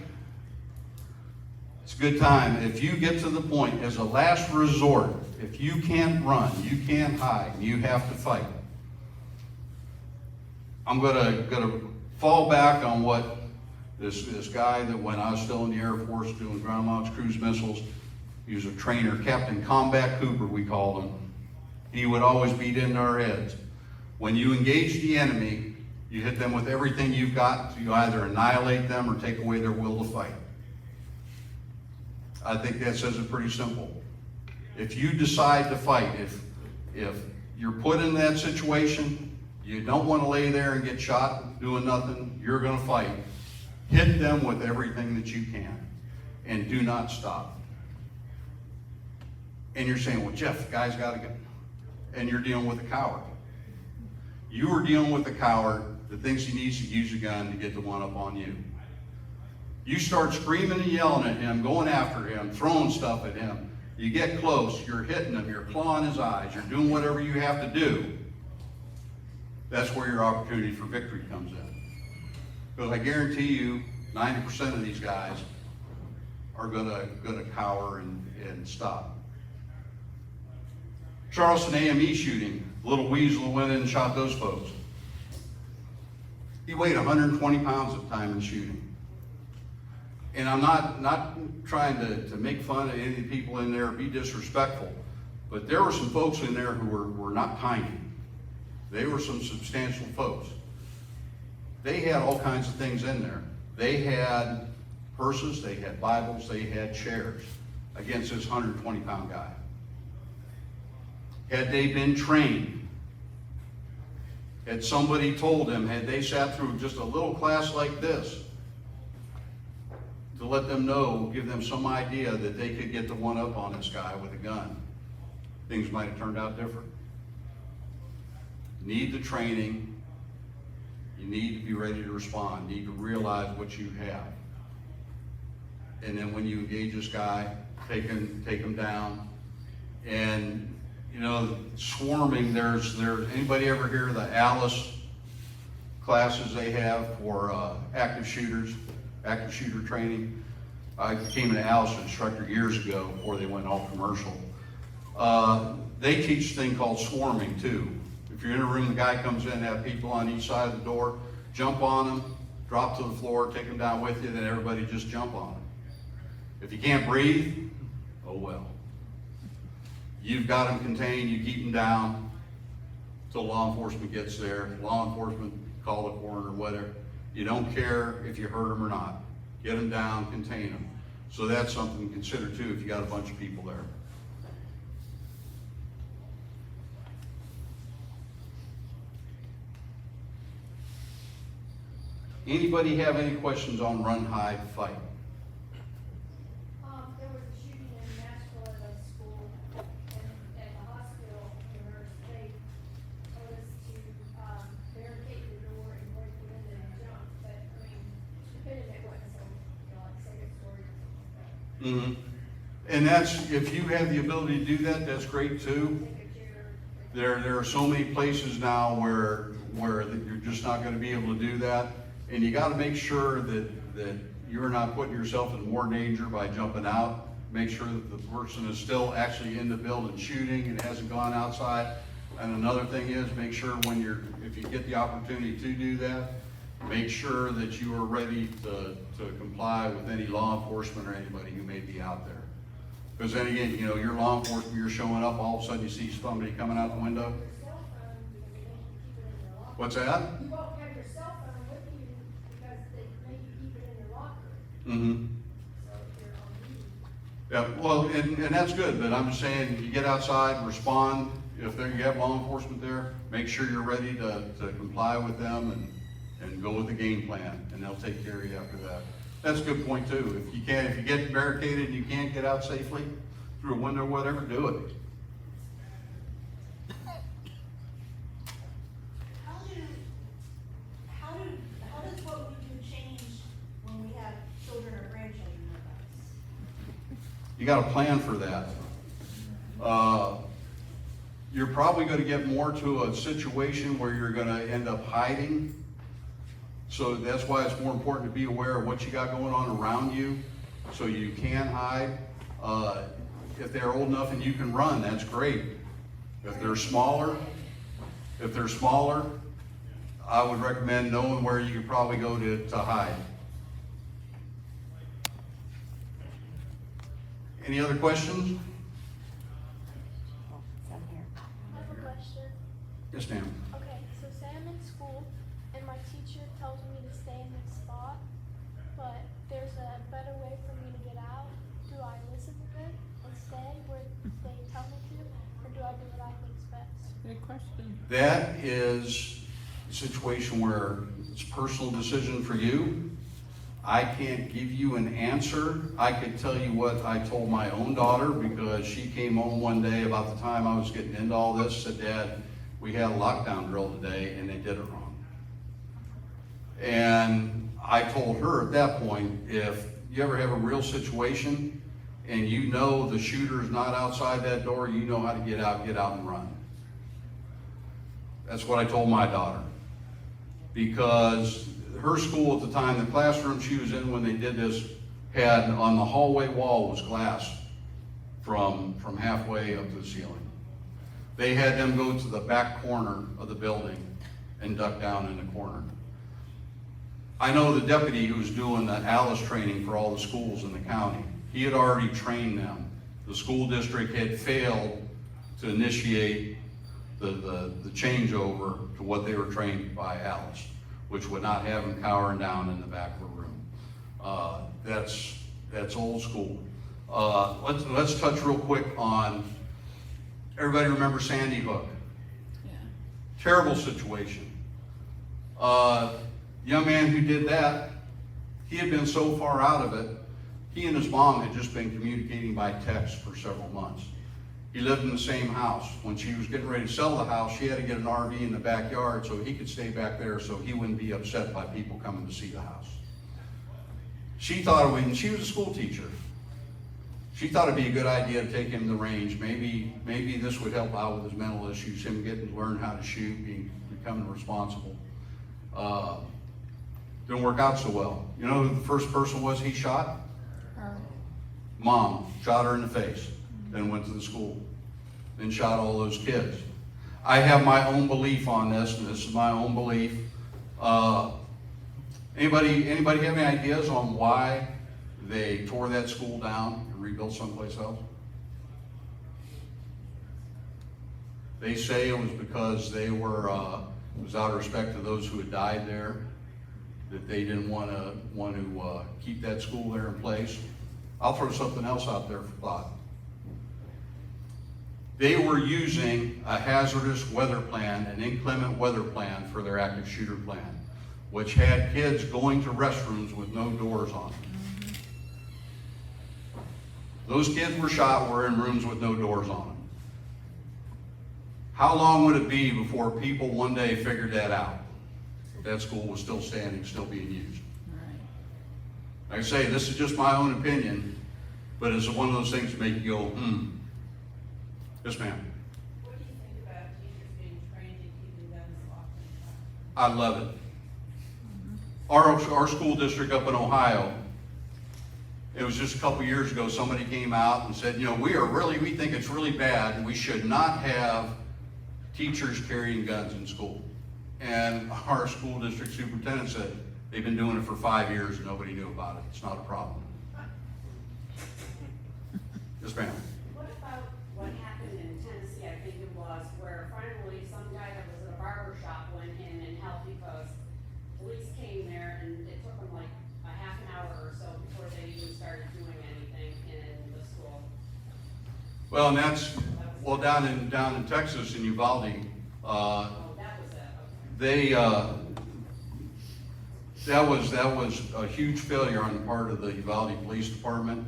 It's a good time. If you get to the point, as a last resort, if you can't run, you can't hide, you have to fight. I'm gonna fall back on what this guy that when I was still in the Air Force doing ground launch cruise missiles, he was a trainer, Captain Combat Cooper, we called him. He would always beat into our heads. When you engage the enemy, You hit them with everything you've got, you either annihilate them or take away their will to fight. I think that says it pretty simple. If you decide to fight, if you're put in that situation, you don't want to lay there and get shot doing nothing, you're going to fight. Hit them with everything that you can, and do not stop. And you're saying, well, Jeff, the guy's got to go. And you're dealing with a coward. You are dealing with a coward that thinks he needs to use a gun to get the one up on you. You start screaming and yelling at him, going after him, throwing stuff at him. You get close, you're hitting him, you're clawing his eyes, you're doing whatever you have to do. That's where your opportunity for victory comes in. Because I guarantee you, 90% of these guys are gonna cower and stop. Charleston AME shooting, little weasel went in and shot those folks. He weighed 120 pounds at the time of the shooting. And I'm not trying to make fun of any of the people in there or be disrespectful, but there were some folks in there who were not tiny. They were some substantial folks. They had all kinds of things in there. They had purses, they had Bibles, they had chairs against this 120-pound guy. Had they been trained, had somebody told them, had they sat through just a little class like this, to let them know, give them some idea that they could get the one up on this guy with a gun, things might have turned out different. You need the training. You need to be ready to respond. You need to realize what you have. And then when you engage this guy, take him down. And you know, swarming, there's anybody ever hear of the Alice classes they have for active shooters, active shooter training? I became an Alice instructor years ago before they went all commercial. They teach a thing called swarming too. If you're in a room, the guy comes in, have people on each side of the door, jump on them, drop to the floor, take them down with you, then everybody just jump on them. If you can't breathe, oh well. You've got them contained, you keep them down till law enforcement gets there. Law enforcement, call the coroner, whatever. You don't care if you hurt them or not. Get them down, contain them. So that's something to consider too if you got a bunch of people there. Anybody have any questions on run, hide, fight? There was a shooting in Nashville at a school, and at the hospital, the nurse, they told us to, barricade the door and break the window and jump, but, I mean, depending on what, so, you know, like say a story or something like that. Mm-hmm. And that's, if you have the ability to do that, that's great too. Take a chair. There are so many places now where you're just not gonna be able to do that. And you gotta make sure that you're not putting yourself in more danger by jumping out. Make sure that the person is still actually in the building shooting and hasn't gone outside. And another thing is, make sure if you get the opportunity to do that, make sure that you are ready to comply with any law enforcement or anybody who may be out there. Because then again, you know, you're law enforcement, you're showing up, all of a sudden you see somebody coming out the window. Your cell phone, because they make you keep it in your locker. What's that? You won't have your cell phone with you because they make you keep it in your locker. Mm-hmm. So if you're on duty. Yeah, well, and that's good, but I'm just saying, you get outside, respond. If you have law enforcement there, make sure you're ready to comply with them and go with the game plan, and they'll take care of you after that. That's a good point too. If you get barricaded and you can't get out safely through a window or whatever, do it. How does what we do change when we have children or grandchildren with us? You got a plan for that. You're probably going to get more to a situation where you're going to end up hiding. So that's why it's more important to be aware of what you got going on around you so you can hide. If they're old enough and you can run, that's great. If they're smaller, I would recommend knowing where you could probably go to hide. Any other questions? I have a question. Yes, ma'am. Okay, so say I'm in school and my but there's a better way for me to get out. Do I listen to them and stay where they tell me to, or do I do what I think's best? Good question. That is a situation where it's a personal decision for you. I can't give you an answer. I could tell you what I told my own daughter, because she came home one day about the time I was getting into all this, said, "Dad, we had a lockdown drill today and they did it wrong." And I told her at that point, if you ever have a real situation and you know the shooter's not outside that door, you know how to get out and run. That's what I told my daughter. Because her school at the time, the classroom she was in when they did this, had on the hallway wall was glass from halfway up to the ceiling. They had them go to the back corner of the building and duck down in the corner. I know the deputy who was doing the ALICE training for all the schools in the county. He had already trained them. The school district had failed to initiate the changeover to what they were trained by ALICE, which would not have them cowering down in the back of a room. That's old school. Let's touch real quick on, everybody remember Sandy Hook? Yeah. Terrible situation. Young man who did that, he had been so far out of it, he and his mom had just been communicating by text for several months. He lived in the same house. When she was getting ready to sell the house, she had to get an RV in the backyard so he could stay back there so he wouldn't be upset by people coming to see the house. She thought, when she was a school teacher, she thought it'd be a good idea to take him to the range. Maybe this would help out with his mental issues, him getting to learn how to shoot, becoming responsible. Didn't work out so well. You know who the first person was he shot? Her. Mom shot her in the face, then went to the school, then shot all those kids. I have my own belief on this, and this is my own belief. Anybody have any ideas on why they tore that school down and rebuilt someplace else? They say it was because they were, it was out of respect to those who had died there, that they didn't want to keep that school there in place. I'll throw something else out there for thought. They were using a hazardous weather plan, an inclement weather plan for their active shooter plan, which had kids going to restrooms with no doors on them. Those kids were shot were in rooms with no doors on them. How long would it be before people one day figured that out? That school was still standing, still being used. Right. Like I say, this is just my own opinion, but it's one of those things that make you go, Yes, ma'am. What do you think about teachers being trained in keeping guns locked and I love it. Our school district up in Ohio, it was just a couple years ago, somebody came out and said, we think it's really bad, and we should not have teachers carrying guns in school. And our school district superintendent said, they've been doing it for 5 years and nobody knew about it. It's not a problem. Yes, ma'am. What about what happened in Tennessee, I think it was, where finally some guy that was at a barber shop went in and helped because police came there and it took them like a half an hour or so before they even started doing anything in the school. Well, and that's, down in Texas, in Uvalde, Oh, that was it, they, that was a huge failure on the part of the Uvalde Police Department.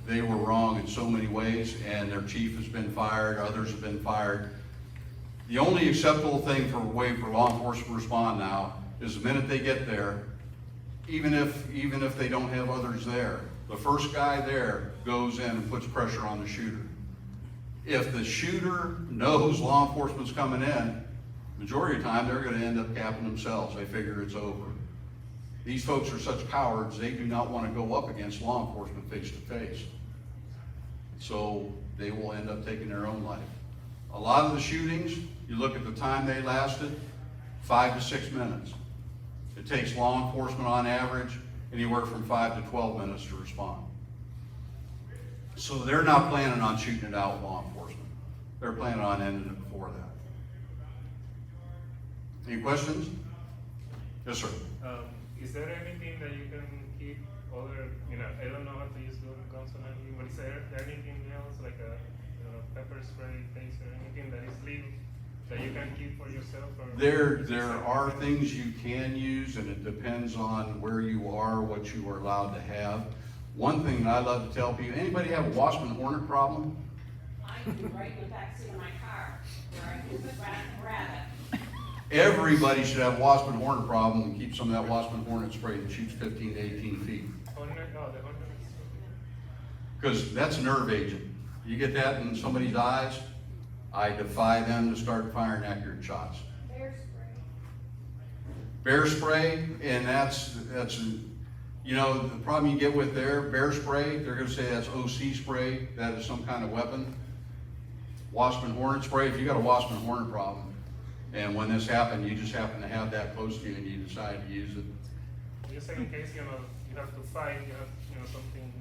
They were wrong in so many ways, and their chief has been fired, others have been fired. The only acceptable thing for law enforcement to respond now is the minute they get there, even if they don't have others there, the first guy there goes in and puts pressure on the shooter. If the shooter knows law enforcement's coming in, majority of the time they're going to end up capping themselves. They figure it's over. These folks are such cowards, they do not want to go up against law enforcement face to face. So they will end up taking their own life. A lot of the shootings, you look at the time they lasted, 5 to 6 minutes. It takes law enforcement on average anywhere from 5 to 12 minutes to respond. So they're not planning on shooting it out with law enforcement. They're planning on ending it before that. Any questions? Yes, sir. is there anything that you can keep other, I don't know how to use the consonant, but is there anything else like a pepper spray, taser, anything that is legal that you can keep for yourself? Or There are things you can use, and it depends on where you are, what you are allowed to have. One thing that I love to tell people, anybody have a wasp and hornet problem? I do right in the backseat of my car, where I can put rabbit. Everybody should have a wasp and hornet problem, and keep some of that wasp and hornet spray that shoots 15 to 18 feet. Hornet, no, the hornet is. Because that's a nerve agent. You get that in somebody's eyes, I defy them to start firing accurate shots. Bear spray. Bear spray, and that's the problem you get with bear spray, they're gonna say that's OC spray, that is some kind of weapon. Wasp and hornet spray, if you got a wasp and hornet problem, and when this happened, you just happen to have that close to you and you decide to use it. Just in case, you have to fight, you have, something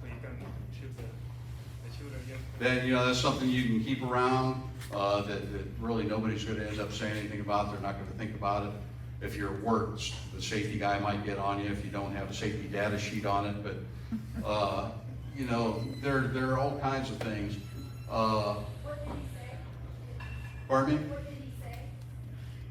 so you can shoot the shooter, yeah. Then, that's something you can keep around, that really nobody's gonna end up saying anything about, they're not gonna think about it. If you're at work, the safety guy might get on you if you don't have a safety data sheet on it, but, there are all kinds of things. What did he say? Pardon me? What did he say?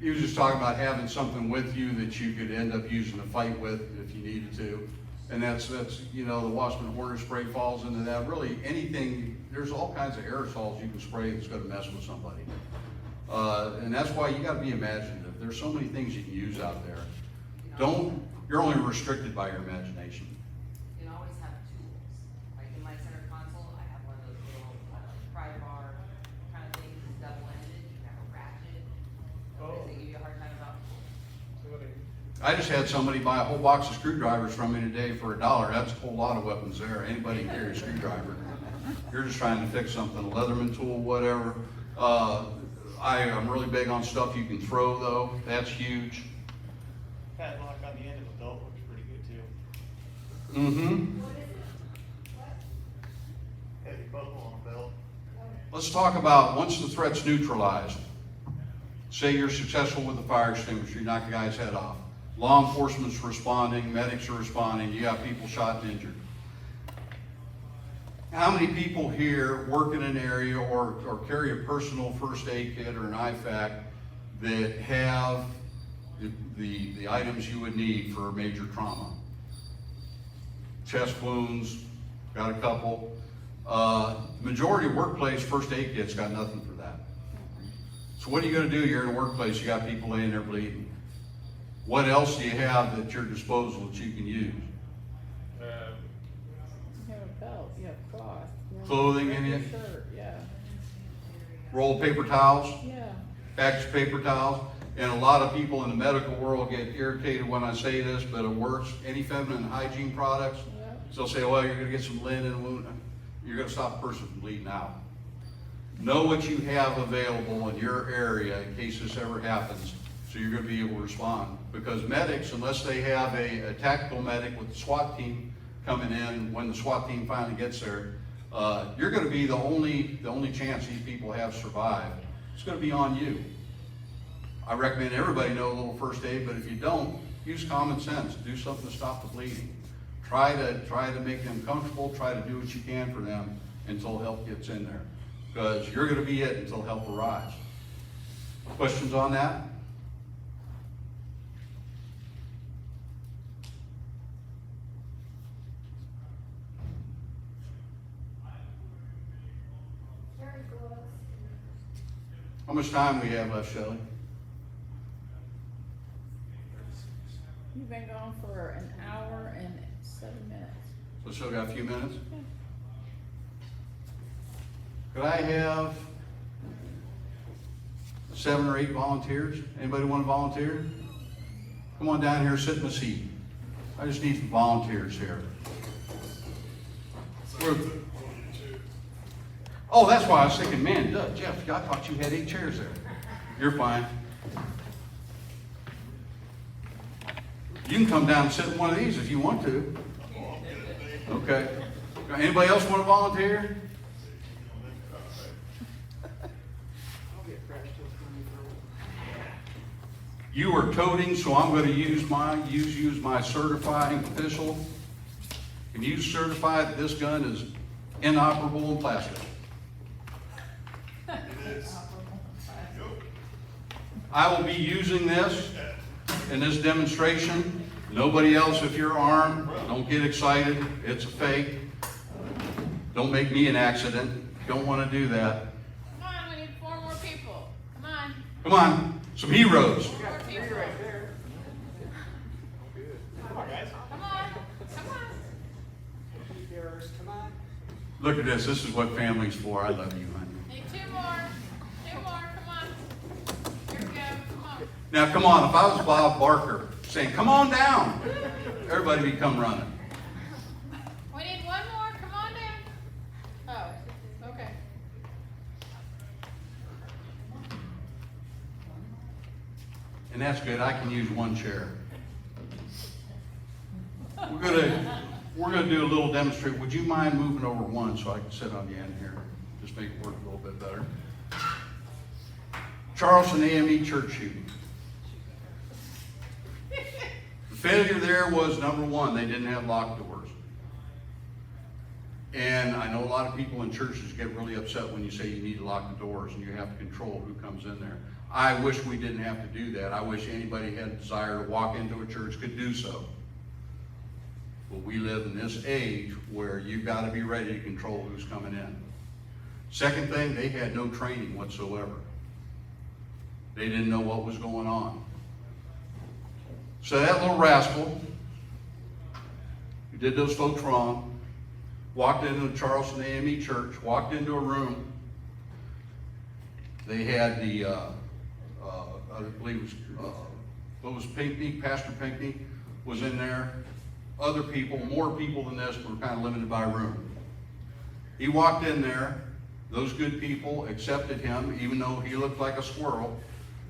He was just talking about having something with you that you could end up using to fight with if you needed to. And that's the wasp and hornet spray falls into that. Really, anything, there's all kinds of aerosols you can spray that's gonna mess with somebody. And that's why you gotta be imaginative. There's so many things you can use out there. You're only restricted by your imagination. You can always have tools. Like in my center console, I have one of those little pry bar kind of things, it's double-ended, you can have a ratchet. Oh. They give you a hard time about. I just had somebody buy a whole box of screwdrivers from me today for $1. That's a whole lot of weapons there. Anybody can carry a screwdriver. You're just trying to fix something, a Leatherman tool, whatever. I'm really big on stuff you can throw though. That's huge. Padlock on the end of a belt looks pretty good too. Mm-hmm. What is it? What? Heavy buckle on a belt. Let's talk about once the threat's neutralized. Say you're successful with the fire extinguisher, you knock the guy's head off. Law enforcement's responding, medics are responding, you got people shot and injured. How many people here work in an area or carry a personal first aid kit or an IFAC that have the items you would need for a major trauma? Chest wounds, got a couple. Majority of workplace first aid kits got nothing for that. So what are you gonna do? You're in a workplace, you got people laying there bleeding. What else do you have at your disposal that you can use? You have a belt, you have cloth. you have Clothing in your it? Shirt, yeah, Roll of paper towels, yeah. packs of paper towels, and a lot of people in the medical world get irritated when I say this, but it works. Any feminine hygiene products, Yep. so they'll say, well, you're gonna get some linen wound, you're gonna stop a person from bleeding out. Know what you have available in your area in case this ever happens, so you're gonna be able to respond. Because medics, unless they have a tactical medic with the SWAT team coming in, when the SWAT team finally gets there, you're gonna be the only chance these people have survived. It's gonna be on you. I recommend everybody know a little first aid, but if you don't, use common sense. Do something to stop the bleeding. Try to make them comfortable, try to do what you can for them until help gets in there. Because you're gonna be it until help arrives. Questions on that? Carry gloves. How much time we have left, Shelley? You've been gone for an hour and 7 minutes. So still got a few minutes? Could I have 7 or 8 volunteers? Anybody want to volunteer? Come on down here, sit in the seat. I just need some volunteers here. Oh, that's why I was thinking, man, Jeff, I thought you had 8 chairs there. You're fine. You can come down and sit in one of these if you want to. Okay. Anybody else want to volunteer? You are toting, so I'm gonna use my certifying official. Can you certify that this gun is inoperable in plastic? It is. I will be using this in this demonstration. Nobody else, if you're armed, don't get excited. It's a fake. Don't make me an accident. Don't want to do that. Come on, we need 4 more people. Come on, Come on, some heroes. 4 more people. Come on, guys. Come on, come on. Look at this. This is what family's for. I love you, honey. Need 2 more. 2 more, come on. Here we go, come on. Now, come on. If I was Bob Barker saying, "Come on down," everybody would come running. We need 1 more, come on down. Oh, okay. And that's good. I can use 1 chair. We're gonna do a little demonstration. Would you mind moving over 1 so I can sit on the end here? Just make it work a little bit better. Charleston AME church shooting. The failure there was, number 1, they didn't have locked doors. And I know a lot of people in churches get really upset when you say you need to lock the doors and you have to control who comes in there. I wish we didn't have to do that. I wish anybody had a desire to walk into a church could do so. But we live in this age where you've got to be ready to control who's coming in. Second thing, they had no training whatsoever. They didn't know what was going on. So that little rascal who did those folks wrong walked into the Charleston AME church, walked into a room. They had the, I believe it was Pinckney, Pastor Pinckney was in there. Other people, more people than this, were kind of limited by room. He walked in there. Those good people accepted him, even though he looked like a squirrel,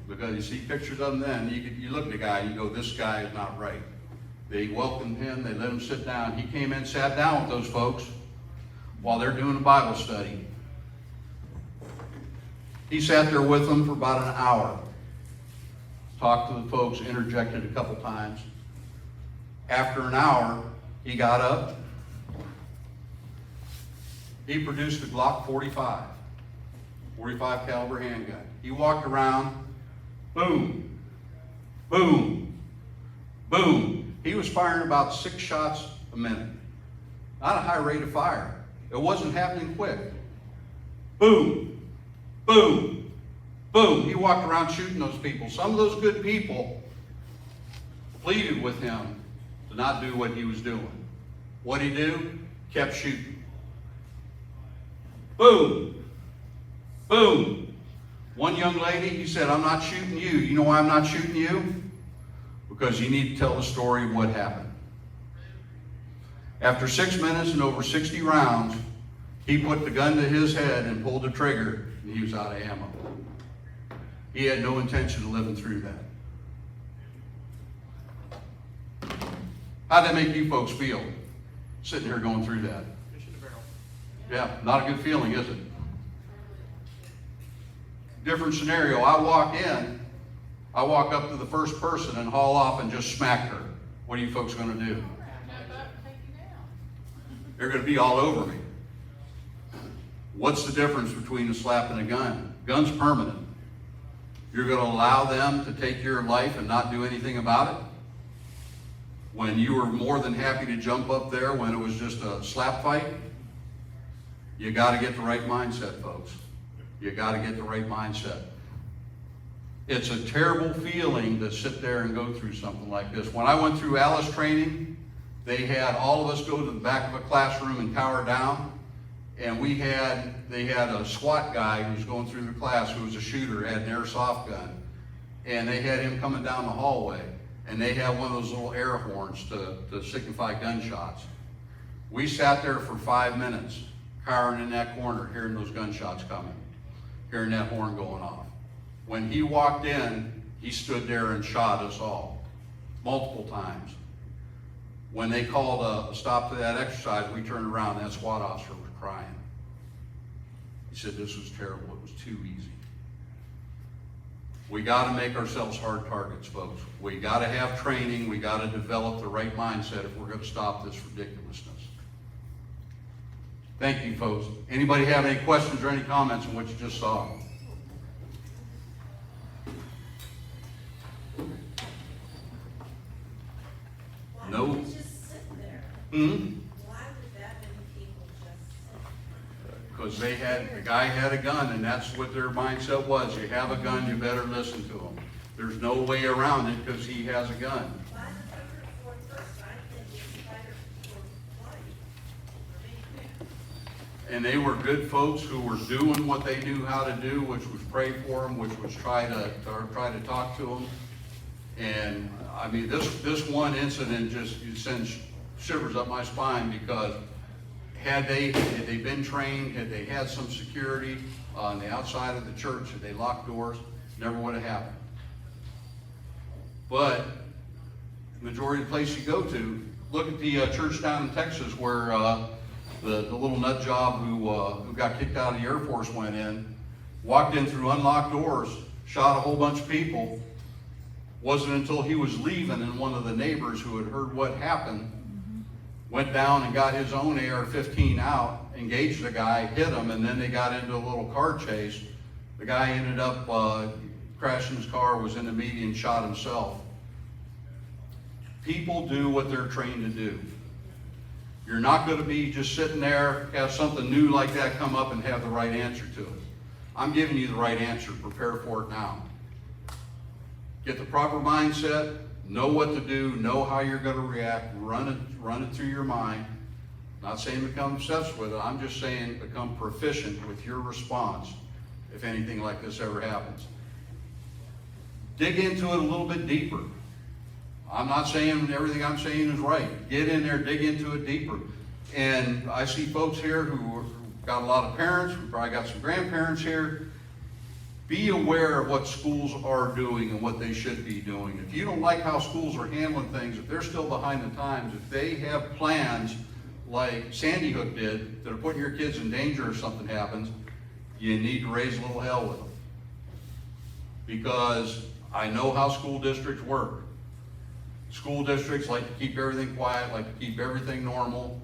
because you see pictures of him then, you look at the guy and you go, this guy is not right. They welcomed him, they let him sit down. He came in, sat down with those folks while they're doing a Bible study. He sat there with them for about an hour. Talked to the folks, interjected a couple times. After an hour, he got up. He produced a Glock 45 caliber handgun. He walked around, boom, boom, boom. He was firing about 6 shots a minute. Not a high rate of fire. It wasn't happening quick. Boom, boom, boom. He walked around shooting those people. Some of those good people pleaded with him to not do what he was doing. What'd he do? Kept shooting. Boom, boom. One young lady, he said, I'm not shooting you. You know why I'm not shooting you? Because you need to tell the story of what happened. After 6 minutes and over 60 rounds, he put the gun to his head and pulled the trigger, and he was out of ammo. He had no intention of living through that. How'd that make you folks feel, sitting here going through that? Fish in the barrel. Yeah, not a good feeling, is it? Different scenario. I walk up to the first person and haul off and just smack her. What are you folks going to do? They're going to be all over me. What's the difference between a slap and a gun? Gun's permanent. You're going to allow them to take your life and not do anything about it? When you were more than happy to jump up there when it was just a slap fight? You got to get the right mindset, folks. You got to get the right mindset. It's a terrible feeling to sit there and go through something like this. When I went through Alice training, they had all of us go to the back of a classroom and cower down. And they had a SWAT guy who was going through the class who was a shooter, had an airsoft gun. And they had him coming down the hallway. And they had one of those little air horns to signify gunshots. We sat there for 5 minutes, cowering in that corner, hearing those gunshots coming, hearing that horn going off. When he walked in, he stood there and shot us all, multiple times. When they called a stop to that exercise, we turned around, and that SWAT officer was crying. He said this was terrible, it was too easy. We gotta make ourselves hard targets, folks. We gotta have training, we gotta develop the right mindset if we're gonna stop this ridiculousness. Thank you, folks. Anybody have any questions or any comments on what you just saw? No. Why would it just sit there? Hmm? Why would that many people just sit? Because the guy had a gun, and that's what their mindset was. You have a gun, you better listen to him. There's no way around it because he has a gun. Why the better for first? I think it's better for life, for me. And they were good folks who were doing what they knew how to do, which was pray for them, which was try to talk to them. And I mean, this one incident just sends shivers up my spine, because had they been trained, had they had some security on the outside of the church, had they locked doors, never would have happened. But the majority of the place you go to, look at the church down in Texas where the little nut job who got kicked out of the Air Force went in, walked in through unlocked doors, shot a whole bunch of people. Wasn't until he was leaving and one of the neighbors who had heard what happened went down and got his own AR-15 out, engaged the guy, hit him, and then they got into a little car chase. The guy ended up crashing his car, was in the median, shot himself. People do what they're trained to do. You're not going to be just sitting there, have something new like that come up and have the right answer to it. I'm giving you the right answer. Prepare for it now. Get the proper mindset, know what to do, know how you're going to react, run it through your mind. Not saying become obsessed with it, I'm just saying become proficient with your response if anything like this ever happens. Dig into it a little bit deeper. I'm not saying everything I'm saying is right. Get in there, dig into it deeper. And I see folks here who got a lot of parents, we probably got some grandparents here. Be aware of what schools are doing and what they should be doing. If you don't like how schools are handling things, if they're still behind the times, if they have plans like Sandy Hook did that are putting your kids in danger if something happens, you need to raise a little hell with them. Because I know how school districts work. School districts like to keep everything quiet, like to keep everything normal.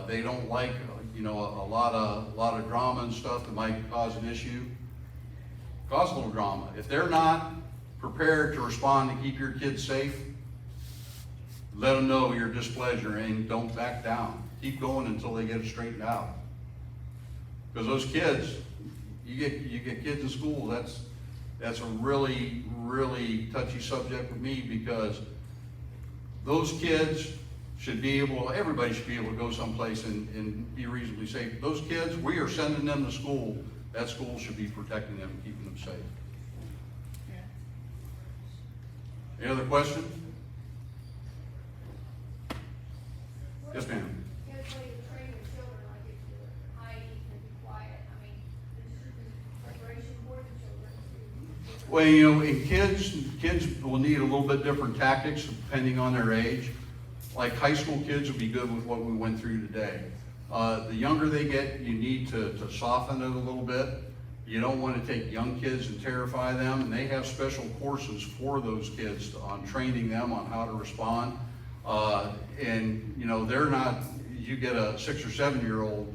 They don't like, a lot of drama and stuff that might cause an issue. Cause a little drama. If they're not prepared to respond and keep your kids safe, let them know your displeasure and don't back down. Keep going until they get it straightened out. Because those kids, you get kids in school, that's a really, really touchy subject with me, because those kids should be able, everybody should be able to go someplace and be reasonably safe. Those kids, we are sending them to school. That school should be protecting them and keeping them safe. Yeah. Any other questions? Yes, ma'am. Good way to train your children, like if you're hiding and be quiet, I mean, this is preparation for the children. Well, and kids will need a little bit different tactics depending on their age. Like high school kids would be good with what we went through today. The younger they get, you need to soften it a little bit. You don't want to take young kids and terrify them, and they have special courses for those kids on training them on how to respond. They're not, you get a 6 or 7 year old,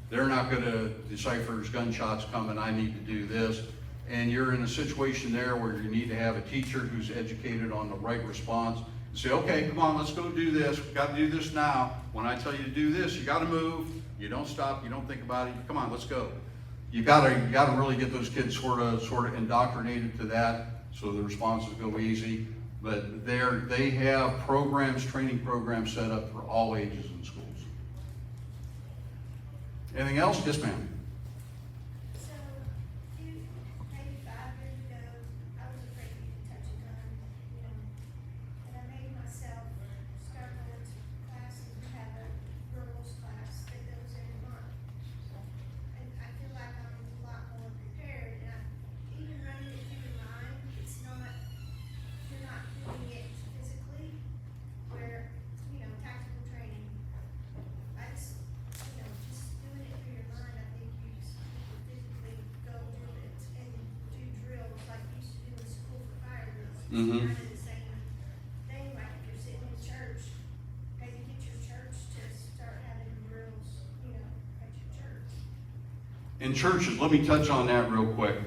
they're not going to decipher there's gunshots coming, I need to do this. And you're in a situation there where you need to have a teacher who's educated on the right response. Say, okay, come on, let's go do this. We've got to do this now. When I tell you to do this, you got to move. You don't stop. You don't think about it. Come on, let's go. You got to really get those kids sort of indoctrinated to that, so the responses go easy. But they have programs, training programs set up for all ages in schools. Anything else? Yes, ma'am. So, maybe 5 years ago, I was afraid to touch a gun, and I made myself start going to classes. We have a girls' class that goes every month. And I feel like I'm a lot more prepared, and even running it through your mind, you're not doing it physically, where, tactical training. Just doing it through your mind, I think It's Mhm. kind of the same thing, like if you're sitting in church, maybe get your church to start having rules, you know, at your church. In churches, let me touch on that real quick.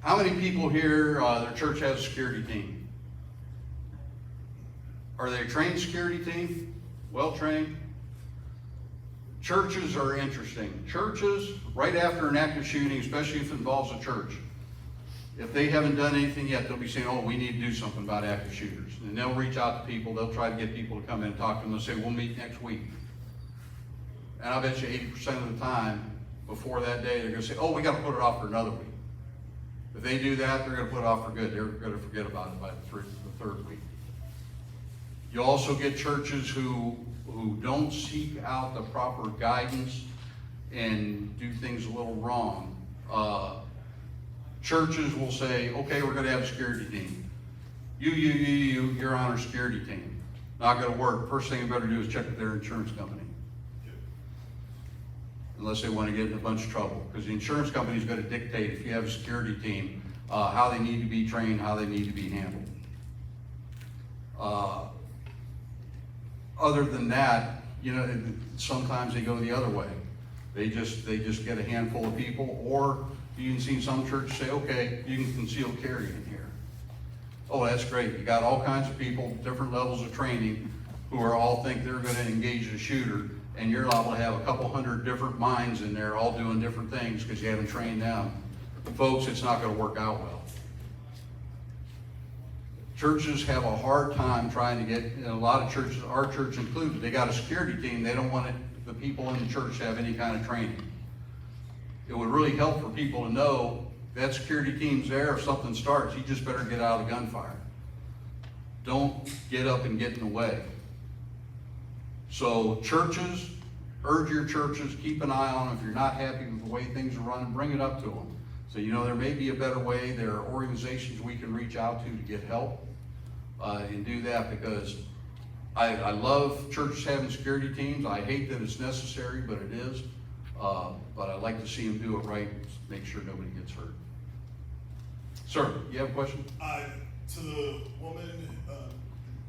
How many people here, their church has a security team? Are they a trained security team? Well-trained? Churches are interesting. Churches, right after an active shooting, especially if it involves a church, if they haven't done anything yet, they'll be saying, oh, we need to do something about active shooters. And they'll reach out to people, they'll try to get people to come in and talk to them, they'll say, we'll meet next week. And I bet you 80% of the time, before that day, they're gonna say, oh, we gotta put it off for another week. If they do that, they're gonna put it off for good. They're gonna forget about it by the third week. You also get churches who don't seek out the proper guidance and do things a little wrong. Churches will say, okay, we're gonna have a security team. You're on our security team. Not gonna work. First thing you better do is check with their insurance company. Unless they want to get in a bunch of trouble. Because the insurance company is going to dictate, if you have a security team, how they need to be trained, how they need to be handled. Other than that, you know, sometimes they go the other way. They just get a handful of people, or you can see some churches say, okay, you can conceal carry in here. Oh, that's great. You got all kinds of people, different levels of training, who are all think they're going to engage a shooter, and you're liable to have a couple hundred different minds in there all doing different things because you haven't trained them. Folks, it's not going to work out well. Churches have a hard time trying to get, a lot of churches, our church included, they got a security team, they don't want the people in the church to have any kind of training. It would really help for people to know that security team's there. If something starts, you just better get out of the gunfire. Don't get up and get in the way. So churches, urge your churches, keep an eye on them. If you're not happy with the way things are running, bring it up to them. So, you know, there may be a better way. There are organizations we can reach out to get help and do that, because I love churches having security teams. I hate that it's necessary, but it is. But I like to see them do it right, make sure nobody gets hurt. Sir, you have a question? To the woman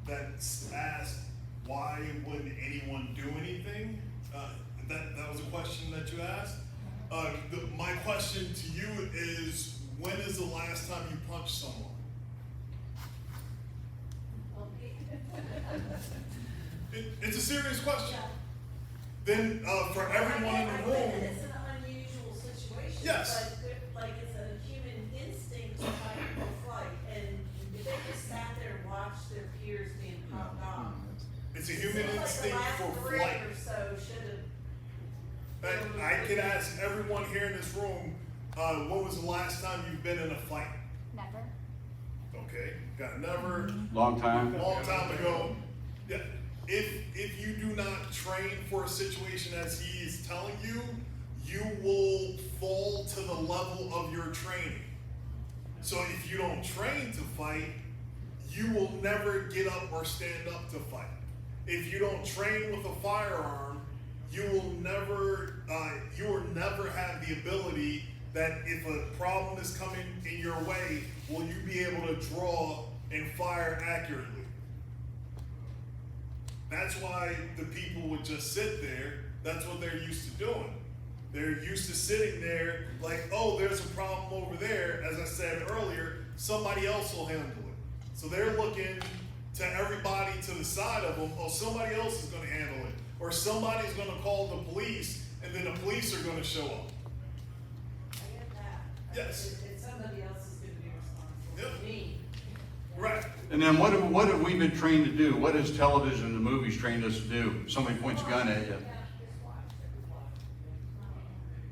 that's asked, why wouldn't anyone do anything? That was a question that you asked. My question to you is, when is the last time you punched someone? It's a serious question. Then for everyone in the room, It's an unusual situation. Yes. But like it's a human instinct to fight or flight, and if they just sat there and watched their peers being popped off. it's a human seems instinct like the for last brick flight. or so should have. I could ask everyone here in this room, when was the last time you've been in a fight? Never. Okay, got never. Long time? Long time ago. Yeah. If you do not train for a situation as he is telling you, you will fall to the level of your training. So if you don't train to fight, you will never get up or stand up to fight. If you don't train with a firearm, you will never have the ability that if a problem is coming in your way, will you be able to draw and fire accurately? That's why the people would just sit there. That's what they're used to doing. They're used to sitting there like, oh, there's a problem over there. As I said earlier, somebody else will handle it. So they're looking to everybody to the side of them, oh, somebody else is gonna handle it. Or somebody's gonna call the police, and then the police are gonna show up. I get that. Yes. If somebody else is gonna be responsible. Yep. Me. Right. And then what have we been trained to do? What has television and the movies trained us to do? Somebody points a gun at you.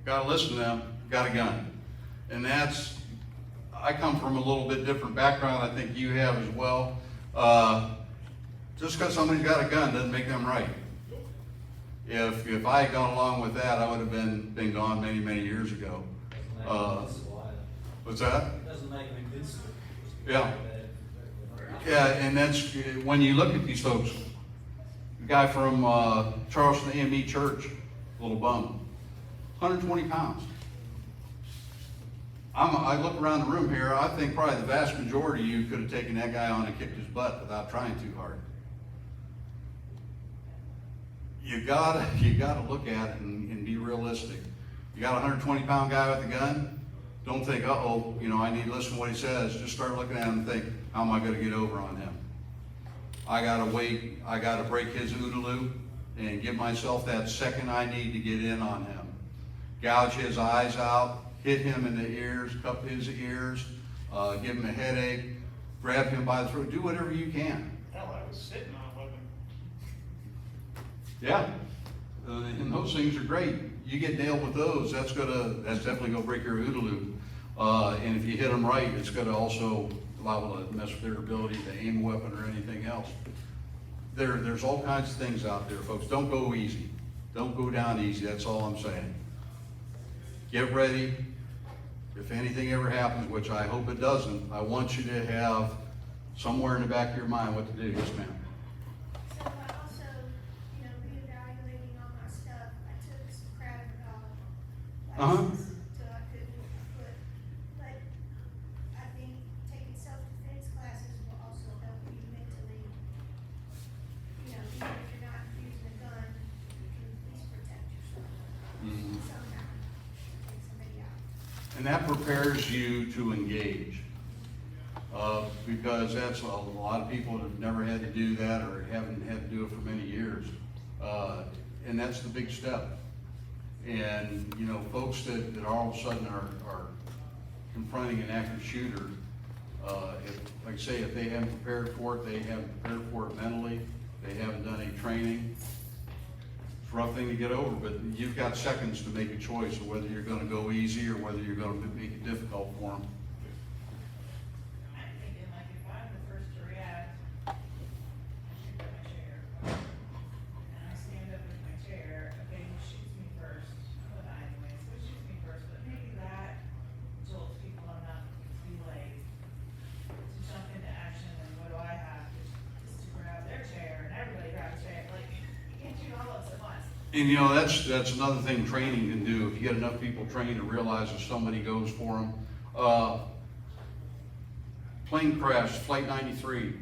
Gotta listen to them, got a gun. And I come from a little bit different background, I think you have as well. Just because somebody's got a gun doesn't make them right. If I had gone along with that, I would have been gone many, many years ago. What's that? Doesn't make them invincible. Yeah. Yeah, and that's, when you look at these folks, the guy from Charleston AME Church, little bum, 120 pounds. I look around the room here, I think probably the vast majority of you could have taken that guy on and kicked his butt without trying too hard. You gotta look at it and be realistic. You got a 120-pound guy with a gun, don't think, uh-oh, I need to listen to what he says. Just start looking at him and think, how am I gonna get over on him? I gotta wait, I gotta break his OODA loop and give myself that second I need to get in on him. Gouge his eyes out, hit him in the ears, cup his ears, give him a headache, grab him by the throat, do whatever you can. Hell, I was sitting on a weapon. Yeah, and those things are great. You get nailed with those, that's definitely gonna break your OODA loop. And if you hit them right, it's gonna also allow to mess with their ability to aim a weapon or anything else. There's all kinds of things out there, folks. Don't go easy. Don't go down easy, that's all I'm saying. Get ready. If anything ever happens, which I hope it doesn't, I want you to have somewhere in the back of your mind what to do. Yes, ma'am. So I also, reevaluating all my stuff, I took some classes till I couldn't put, but I think taking self-defense classes will also help you mentally. Even if you're not using a gun, you can at least protect yourself somehow, take somebody out. And that prepares you to engage. Because that's a lot of people that have never had to do that or haven't had to do it for many years. And that's the big step. And, folks that all of a sudden are confronting an active shooter, like I say, if they haven't prepared for it, they haven't prepared for it mentally, they haven't done any training, it's a rough thing to get over, but you've got seconds to make a choice of whether you're gonna go easy or whether you're gonna make it difficult for them. I'm thinking like if I'm the first to react, I pick up my chair. And I stand up with my chair, okay, who shoots me first? Well, anyways, who shoots me first? But maybe that jolts people enough to be like, to jump into action and what do I have? Just to grab their chair and everybody grab a chair, like, you can't shoot all of us at once. And that's another thing training can do. If you get enough people trained to realize if somebody goes for them. Plane crashed, Flight 93,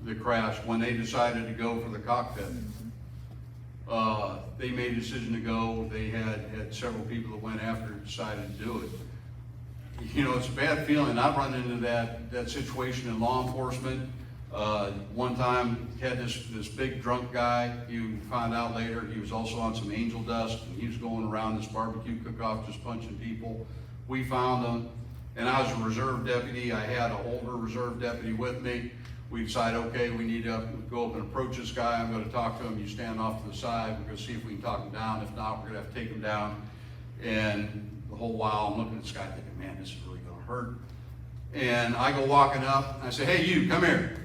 that crashed when they decided to go for the cockpit. They made a decision to go. They had several people that went after it, decided to do it. It's a bad feeling. I've run into that situation in law enforcement. One time had this big drunk guy. You found out later he was also on some angel dust, and he was going around this barbecue cook-off just punching people. We found him, and I was a reserve deputy. I had an older reserve deputy with me. We decided, okay, we need to go up and approach this guy. I'm going to talk to him. You stand off to the side. We're going to see if we can talk him down. If not, we're going to have to take him down. And the whole while I'm looking at this guy thinking, man, this is really going to hurt. And I go walking up, and I say, hey, you, come here.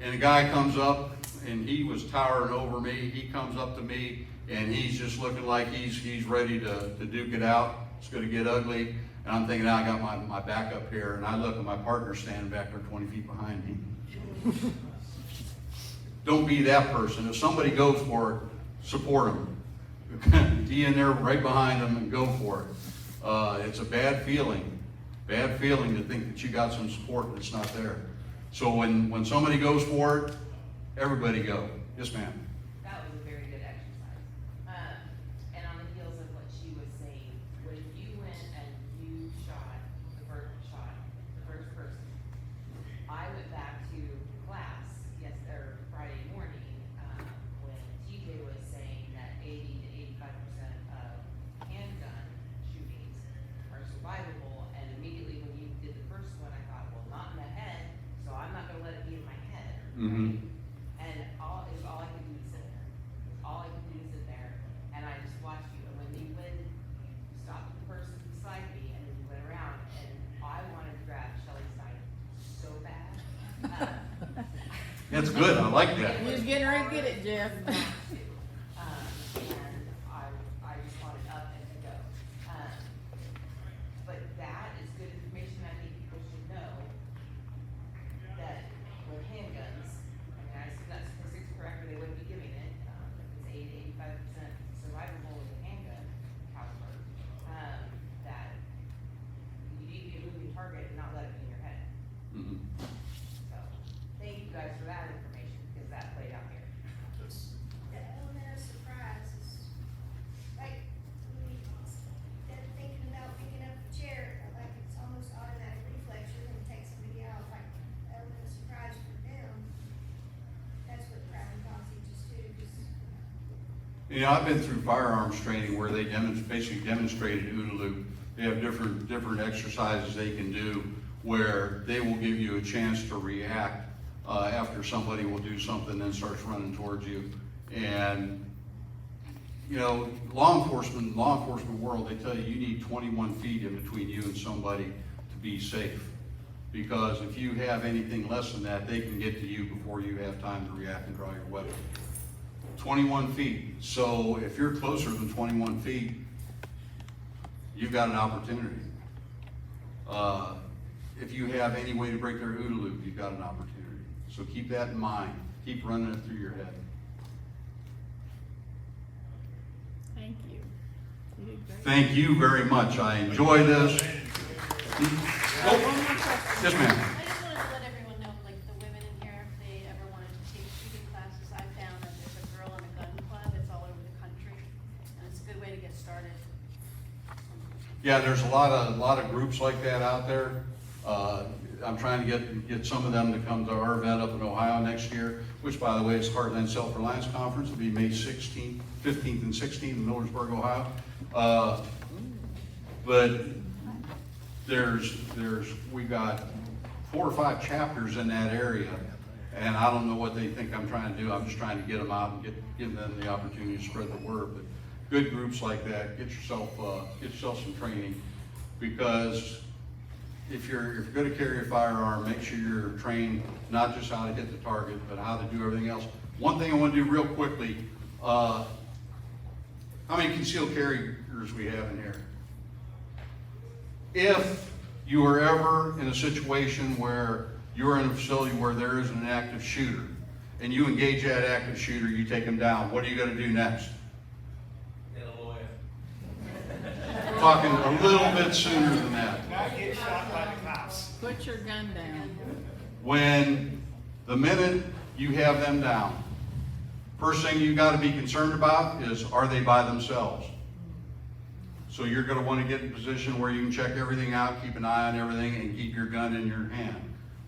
And the guy comes up, and he was towering over me. He comes up to me, and he's just looking like he's ready to duke it out. It's going to get ugly. And I'm thinking, I got my back up here, and I look at my partner standing back there 20 feet behind me. Don't be that person. If somebody goes for it, support them. Be in there right behind them and go for it. It's a bad feeling to think that you got some support that's not there. So when somebody goes for it, everybody go. Yes, ma'am. That was a very good exercise. And on the heels of what she was saying, when you went and you shot the first person, I went back to class Friday morning, when TJ was saying that 80 to 85% of handgun shootings are survivable, and immediately when you did the first one, I thought, well, not in the head, so I'm not gonna let it be in my head, right? And all I could do is sit there. All I could do is sit there, and I just watched you. And when you stopped the person beside me, and then you went around, and I wanted to grab Shelly's side so bad. That's good. I like that. You was getting ready to get it, Jeff. And I just wanted up and to go. But that is good information. I think people should know that with handguns, I assume that statistic's correct, or they wouldn't be giving it. If it's 80 to 85% survivable with a handgun caliber, that You know, I've been through firearms training where they basically demonstrated OODA loop. They have different exercises they can do where they will give you a chance to react after somebody will do something and starts running towards you. And you know, law enforcement world, they tell you you need 21 feet in between you and somebody to be safe. Because if you have anything less than that, they can get to you before you have time to react and draw your weapon. 21 feet. So if you're closer than 21 feet, you've got an opportunity. If you have any way to break their OODA loop, you've got an opportunity. So keep that in mind. Keep running it through your head. Thank you. You did great. Thank you very much. I enjoy this. One more question. Yes, ma'am. I just wanted to let everyone know, like, the women in here, if they ever wanted to take shooting classes, I found that there's a girl and a gun club, it's all over the country, and it's a good way to get started. Yeah, there's a lot of groups like that out there. I'm trying to get some of them to come to our event up in Ohio next year, which, by the way, is Heartland Self-Reliance Conference. It'll be May 16th, 15th, and 16th in Millersburg, Ohio. But we've got 4 or 5 chapters in that area, and I don't know what they think I'm trying to do. I'm just trying to get them out and give them the opportunity to spread the word. But good groups like that, get yourself some training, because if you're going to carry a firearm, make sure you're trained not just how to hit the target, but how to do everything else. One thing I want to do real quickly, how many concealed carriers we have in here? If you are ever in a situation where you're in a facility where there is an active shooter, and you engage that active shooter, you take him down, what are you going to do next? Get a lawyer. Talking a little bit sooner than that. Not get shot by the cops. Put your gun down. When the minute you have them down, first thing you got to be concerned about is, are they by themselves? So you're going to want to get in a position where you can check everything out, keep an eye on everything, and keep your gun in your hand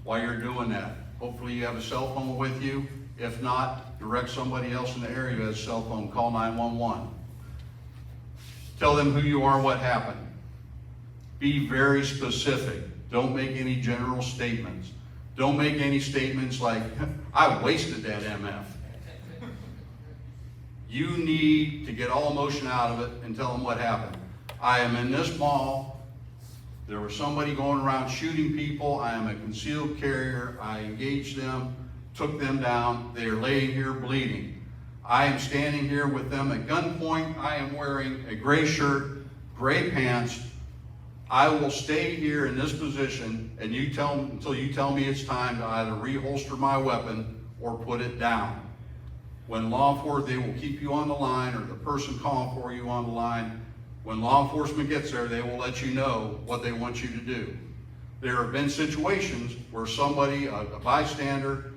while you're doing that. Hopefully you have a cell phone with you. If not, direct somebody else in the area who has a cell phone. Call 911. Tell them who you are, what happened. Be very specific. Don't make any general statements. Don't make any statements like, I wasted that MF. You need to get all emotion out of it and tell them what happened. I am in this mall. There was somebody going around shooting people. I am a concealed carrier. I engaged them, took them down. They are laying here bleeding. I am standing here with them at gunpoint. I am wearing a gray shirt, gray pants. I will stay here in this position and until you tell me it's time to either reholster my weapon or put it down. When law enforcement, they will keep you on the line, or the person calling for you on the line. When law enforcement gets there, they will let you know what they want you to do. There have been situations where somebody, a bystander,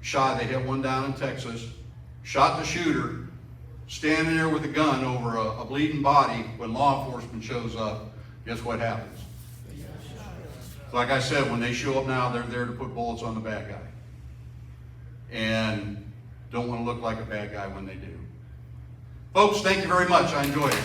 they hit one down in Texas, shot the shooter, standing there with a gun over a bleeding body. When law enforcement shows up, guess what happens? Like I said, when they show up now, they're there to put bullets on the bad guy. And don't want to look like a bad guy when they do. Folks, thank you very much. I enjoyed it.